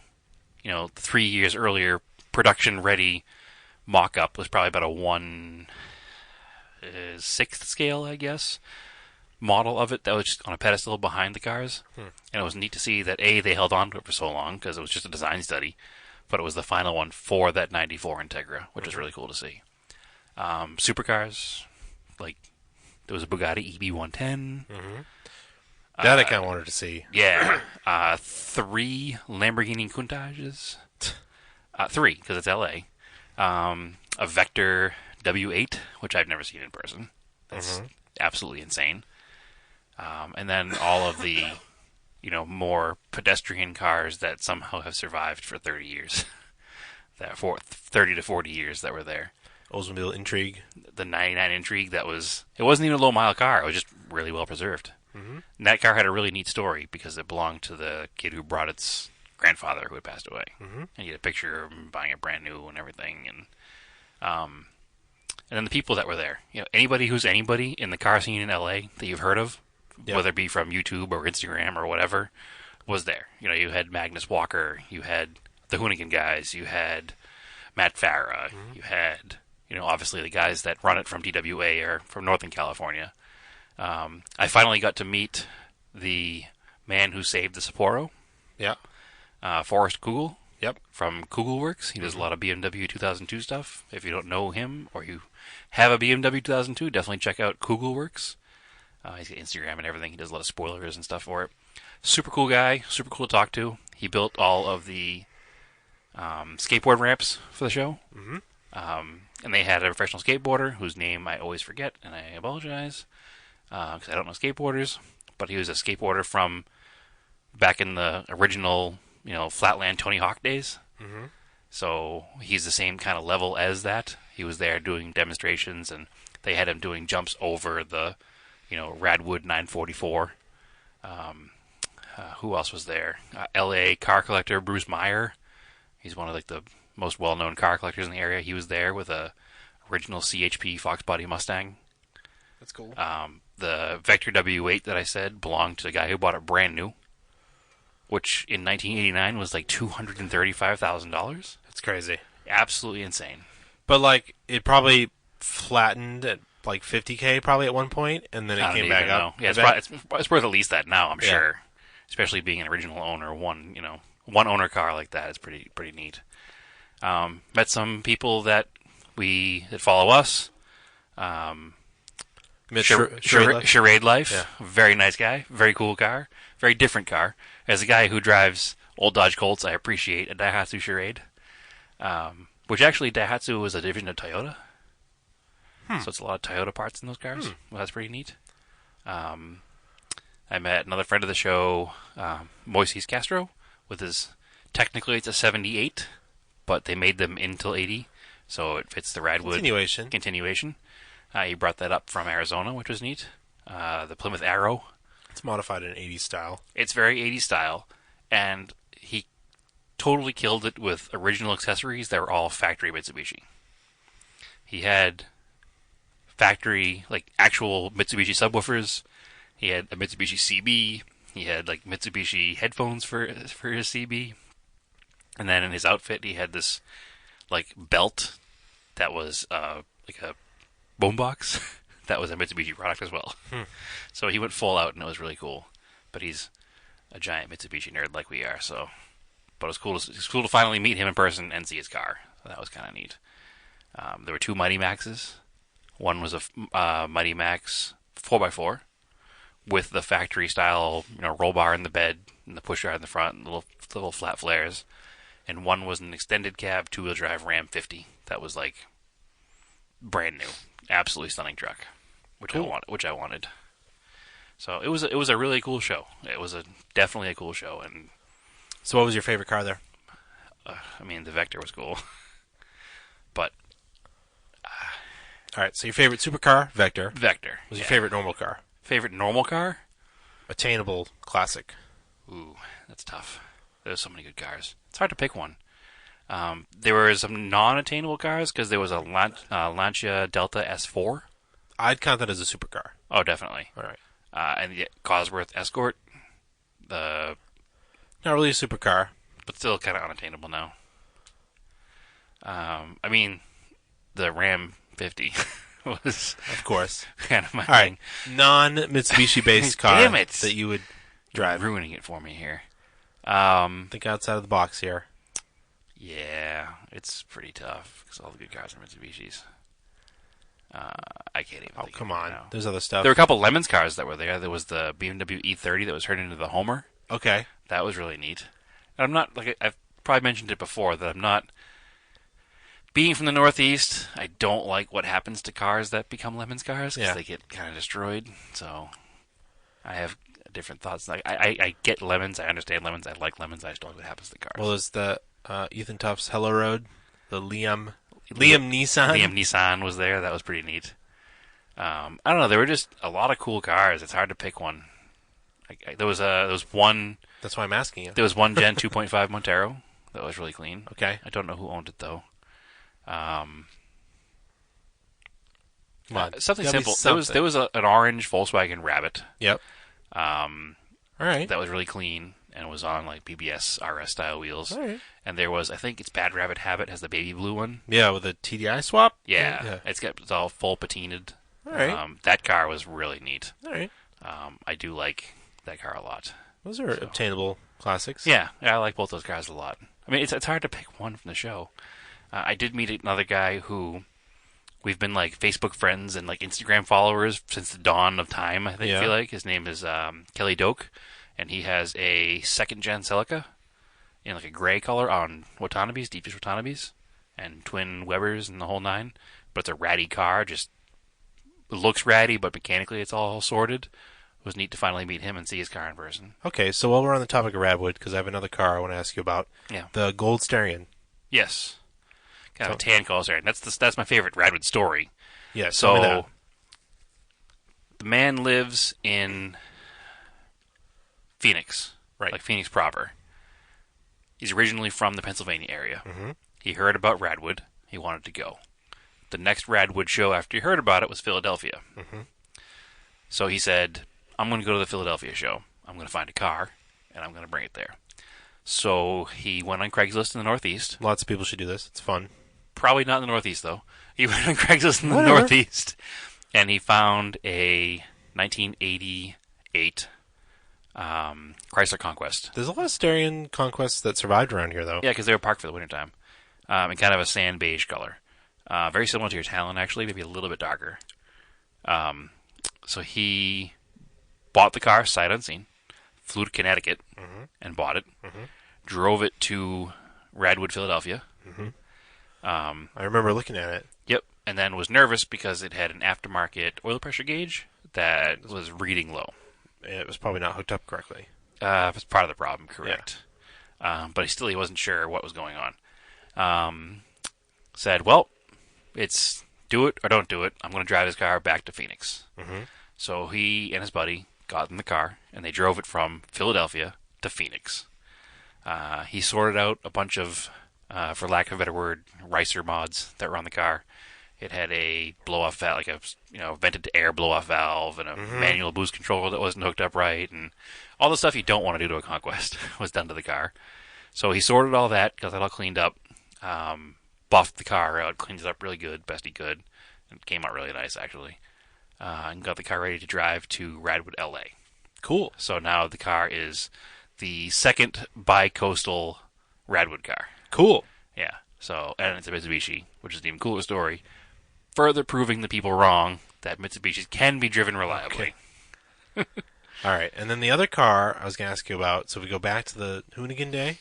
3 years earlier, production-ready mock-up was probably about a 1/6 scale, I guess, model of it that was just on a pedestal behind the cars. And it was neat to see that, A, they held on to it for so long because it was just a design study, but it was the final one for that 94 Integra, which was really cool to see. Supercars, like, there was a Bugatti EB110. That I kind of wanted to see. Yeah. 3 Lamborghini Countages. 3, because it's LA. A Vector W8, which I've never seen in person. That's absolutely insane. And then all of the, more pedestrian cars that somehow have survived for 30 years. That for 30 to 40 years that were there. Oldsmobile Intrigue. The 99 Intrigue, it wasn't even a low-mile car. It was just really well preserved. And that car had a really neat story because it belonged to the kid who brought its grandfather who had passed away. And you had a picture of him buying it brand new and everything. And then the people that were there. Anybody who's anybody in the car scene in LA that you've heard of, whether it be from YouTube or Instagram or whatever, was there. You had Magnus Walker, you had the Hoonigan guys, you had Matt Farah, you had, obviously the guys that run it from TWA or from Northern California. I finally got to meet the man who saved the Sapporo. Yeah. Forrest Kugel. Yep. From Kugel Works. He does a lot of BMW 2002 stuff. If you don't know him or you have a BMW 2002, definitely check out Kugel Works. He's got Instagram and everything. He does a lot of spoilers and stuff for it. Super cool guy. Super cool to talk to. He built all of the skateboard ramps for the show. And they had a professional skateboarder whose name I always forget, and I apologize because I don't know skateboarders. But he was a skateboarder from back in the original, Flatland Tony Hawk days. So he's the same kind of level as that. He was there doing demonstrations, and they had him doing jumps over the, Radwood 944. Who else was there? L.A. car collector Bruce Meyer. He's one of the most well-known car collectors in the area. He was there with a original CHP Fox Body Mustang. That's cool. The Vector W8 that I said belonged to the guy who bought it brand new, which in 1989 was like $235,000. That's crazy. Absolutely insane. But it probably flattened at like 50K probably at one point, and then it came back up. Yeah, it's worth at least that now, I'm sure. Especially being an original owner, one owner car like that is pretty neat. Met some people that follow us. Charade Life. Yeah. Very nice guy. Very cool car. Very different car. As a guy who drives old Dodge Colts, I appreciate a Daihatsu Charade. Which actually Daihatsu was a division of Toyota. So it's a lot of Toyota parts in those cars. Well, that's pretty neat. I met another friend of the show, Moises Castro, with his, technically it's a 78, but they made them until 80, so it fits the Radwood continuation. He brought that up from Arizona, which was neat. The Plymouth Arrow. It's modified in 80s style. It's very 80s style, and he totally killed it with original accessories that were all factory Mitsubishi. He had factory, actual Mitsubishi subwoofers. He had a Mitsubishi CB. He had, Mitsubishi headphones for his CB. And then in his outfit, he had this, belt that was, a boombox that was a Mitsubishi product as well. So he went full out, and it was really cool. But he's a giant Mitsubishi nerd like we are, so... But it was cool to finally meet him in person and see his car. So that was kind of neat. There were 2 Mighty Maxes. One was a Mighty Max 4x4 with the factory style, roll bar in the bed and the pusher in the front and little flat flares. And one was an extended cab 2-wheel drive Ram 50 that was brand new, absolutely stunning truck, which I wanted. So it was a really cool show. It was definitely a cool show. And so, what was your favorite car there? The Vector was cool, but. All right, so your favorite supercar, Vector. Vector. Was your favorite normal car? Favorite normal car? Attainable classic. Ooh, that's tough. There's so many good cars. It's hard to pick one. There were some non-attainable cars because there was a Lancia Delta S4. I'd count that as a supercar. Oh, definitely. All right. And the Cosworth Escort. Not really a supercar. but still kind of unattainable now. I mean, the Ram 50 was Of course. kind of my All right. thing. Non-Mitsubishi based car Damn it. that you would drive. Ruining it for me here. Think outside of the box here. Yeah, it's pretty tough because all the good cars are Mitsubishis. I can't even. Oh, think come of it on. now. There's other stuff. There were a couple Lemons cars that were there. There was the BMW E30 that was turned into the Homer. Okay. That was really neat. And I'm not like I've probably mentioned it before that I'm not. Being from the Northeast, I don't like what happens to cars that become Lemons cars because Yeah. they get kind of destroyed. So I have different thoughts. Like I get Lemons, I understand Lemons, I like Lemons. I just don't like what happens to cars. Well, there's the Ethan Tuff's Hello Road, the Liam Neeson. Liam Neeson was there. That was pretty neat. I don't know. There were just a lot of cool cars. It's hard to pick one. There was one That's why I'm asking you. Gen 2.5 Montero that was really clean. Okay. I don't know who owned it though. Come on. Something Gotta be simple. There was an orange Volkswagen Rabbit. Yep. All right. That was really clean and was on like PBS RS style wheels. All right. And there was, I think it's Bad Rabbit Habit has the baby blue one. Yeah, with a TDI swap. Yeah. It's all full patinaed. All right. That car was really neat. All right. I do like that car a lot. Those are obtainable classics. Yeah, I like both those cars a lot. I mean, it's hard to pick one from the show. I did meet another guy who we've been like Facebook friends and like Instagram followers since the dawn of time. I feel like his name is Kelly Doak, and he has a second-gen Celica in like a gray color on Watanabes, deep dish Watanabes, and twin Webers and the whole nine. But it's a ratty car. Just it looks ratty, but mechanically it's all sorted. It was neat to finally meet him and see his car in person. Okay, so while we're on the topic of Radwood, because I have another car I want to ask you about. Yeah. The Gold Starion. Yes. Kind of a tan color there. That's my favorite Radwood story. Yeah. Tell me that. So the man lives in Phoenix, Right. like Phoenix proper. He's originally from the Pennsylvania area. Mm-hmm. He heard about Radwood. He wanted to go. The next Radwood show after he heard about it was Philadelphia. Mm-hmm. So he said, I'm going to go to the Philadelphia show. I'm going to find a car, and I'm going to bring it there. So he went on Craigslist in the Northeast. Lots of people should do this. It's fun. Probably not in the Northeast, though. He went on Craigslist in the Whatever. Northeast, and he found a 1988 Chrysler Conquest. There's a lot of Starion Conquests that survived around here, though. Yeah, because they were parked for the wintertime. In kind of a sand beige color. Very similar to your Talon, actually, maybe a little bit darker. So he bought the car sight unseen, flew to Connecticut and bought it, drove it to Radwood, Philadelphia. I remember looking at it. Yep, and then was nervous because it had an aftermarket oil pressure gauge that was reading low. It was probably not hooked up correctly. That's part of the problem, correct. But he wasn't sure what was going on. Said, well, it's do it or don't do it. I'm going to drive his car back to Phoenix. So he and his buddy got in the car, and they drove it from Philadelphia to Phoenix. He sorted out a bunch of, for lack of a better word, ricer mods that were on the car. It had a blow-off valve, like a vented-to-air blow-off valve, and a manual boost controller that wasn't hooked up right, and all the stuff you don't want to do to a Conquest was done to the car. So he sorted all that, got that all cleaned up, buffed the car out, cleaned it up really good, best he could. It came out really nice, actually. And got the car ready to drive to Radwood, LA. Cool. So now the car is the second bi-coastal Radwood car. Cool. Yeah. So, and it's a Mitsubishi, which is an even cooler story. Further proving the people wrong that Mitsubishis can be driven reliably. Okay. All right. And then the other car I was going to ask you about, so we go back to the Hoonigan day.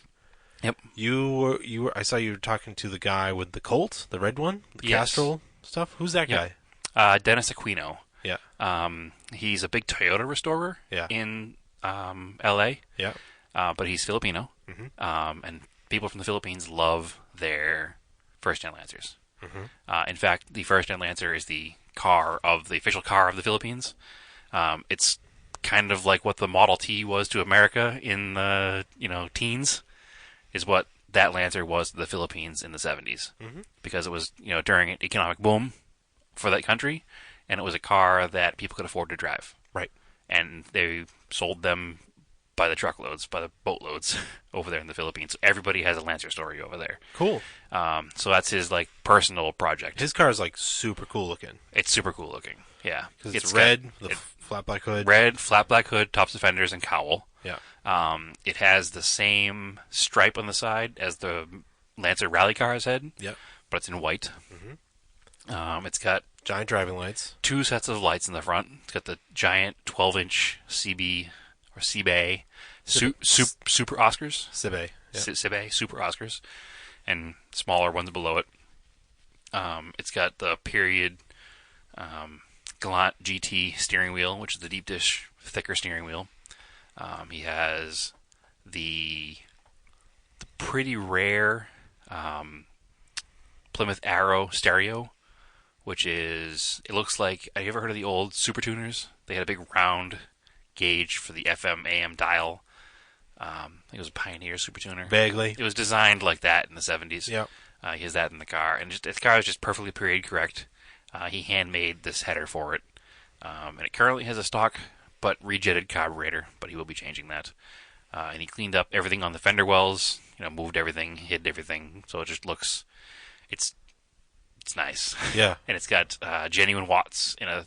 Yep. You were I saw you were talking to the guy with the Colt, the red one, the Yes. Castrol stuff. Who's that guy? Dennis Aquino. Yeah. He's a big Toyota restorer Yeah. in LA, Yeah. but he's Filipino. And people from the Philippines love their first-gen Lancers. In fact, the first-gen Lancer is the official car of the Philippines. It's kind of like what the Model T was to America in the teens, is what that Lancer was to the Philippines in the 70s. Because it was during an economic boom for that country, and it was a car that people could afford to drive. Right. And they sold them by the truckloads, by the boatloads over there in the Philippines. So everybody has a Lancer story over there. Cool. So that's his like personal project. His car is like super cool looking. It's super cool looking. Yeah, Because it's red, flat black hood. red, flat black hood, top defenders, and cowl. Yeah. It has the same stripe on the side as the Lancer rally car's head. Yep. But it's in white. It's got Giant driving lights. 2 sets of lights in the front. It's got the giant 12-inch CB or CBA Super Oscars. Cibe. Yeah. CBA Super Oscars, and smaller ones below it. It's got the period Galant GT steering wheel, which is the deep dish, thicker steering wheel. He has the pretty rare Plymouth Arrow stereo, which is, it looks like, have you ever heard of the old Super Tuners? They had a big round gauge for the FM AM dial. I think it was a Pioneer Super Tuner. Vaguely. It was designed like that in the 70s. Yep. He has that in the car, and the car is just perfectly period correct. He handmade this header for it, and it currently has a stock but rejetted carburetor, but he will be changing that. And he cleaned up everything on the fender wells, moved everything, hid everything, so it just looks, it's nice. Yeah. And it's got genuine watts in a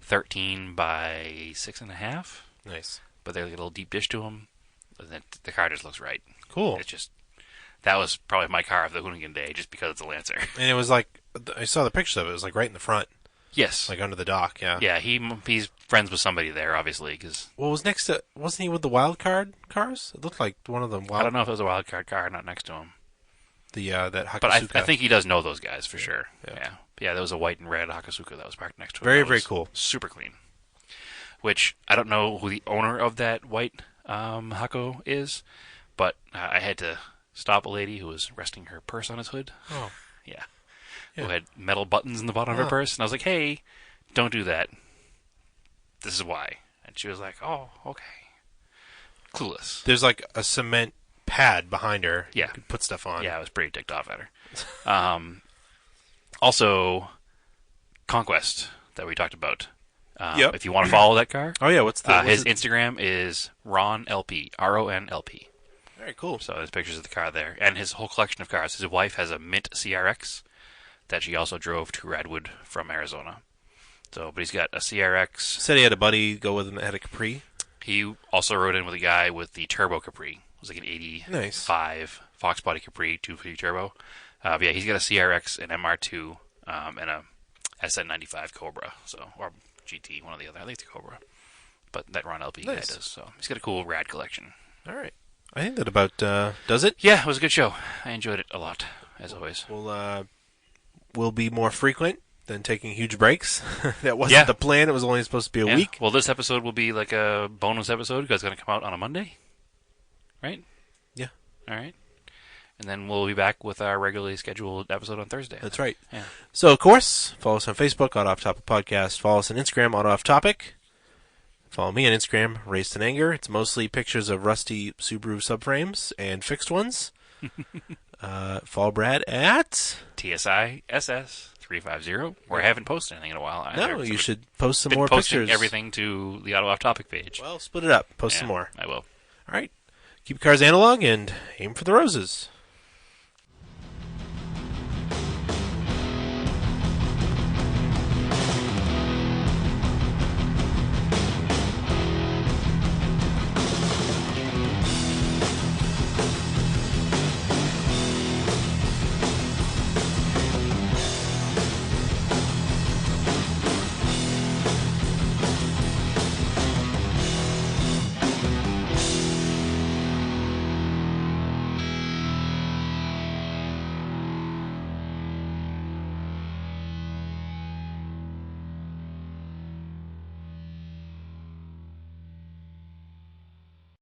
13 by 6.5, Nice. but they're a little deep dish to them. The car just looks right. Cool. It's just, that was probably my car of the Hoonigan day, just because it's a Lancer. And it was like, I saw the pictures of it. It was like right in the front, Yes. like under the dock. Yeah. Yeah, he's friends with somebody there, obviously, because What was next to? Wasn't he with the wild card cars? It looked like one of them. I don't know if it was a wild card car not next to him. The that Hakusuka. But I think he does know those guys for sure. Yeah. Yeah, there was a white and red Hakusuka that was parked next to him. Very, That very was cool. Super clean. Which, I don't know who the owner of that white Hako is, but I had to stop a lady who was resting her purse on his hood. Oh. Yeah. Yeah. Who had metal buttons in the bottom of her purse. And I was like, hey, don't do that. This is why. And she was like, oh, okay. Clueless. There's like a cement pad behind her. Yeah. You could put stuff on. Yeah, I was pretty ticked off at her. Also, Conquest that we talked about. Yep. If you want to follow that car, Oh yeah. What's his Instagram is RonLP, RONLP. Very cool. So there's pictures of the car there, and his whole collection of cars. His wife has a mint CRX that she also drove to Redwood from Arizona. So, but he's got a CRX. Said he had a buddy go with him that had a Capri. He also rode in with a guy with the Turbo Capri. It was like an 85 Nice. Fox Body Capri 250 Turbo. But yeah, he's got a CRX, an MR2, and a SN95 Cobra. So, or GT, one or the other. I think it's a Cobra. But that Ron LP guy Nice. does. So he's got a cool rad collection. All right. I think that about does it. Yeah, it was a good show. I enjoyed it a lot, as always. We'll be more frequent than taking huge breaks. That wasn't Yeah. the plan. It was only supposed to be a Yeah. week. Well, this episode will be like a bonus episode because it's going to come out on a Monday, right? Yeah. All right. And then we'll be back with our regularly scheduled episode on Thursday. That's right. Yeah. So, of course, follow us on Facebook, Auto Off Topic Podcast. Follow us on Instagram, Auto Off Topic. Follow me on Instagram, Raised in Anger. It's mostly pictures of rusty Subaru subframes and fixed ones. Follow Brad at... TSI SS 350. Where I haven't posted anything in a while either. No, So you we've should post some been more posting pictures. everything to the Auto Off Topic page. Well, split it up. Post Yeah, some more. I will. All right. Keep your cars analog and aim for the roses.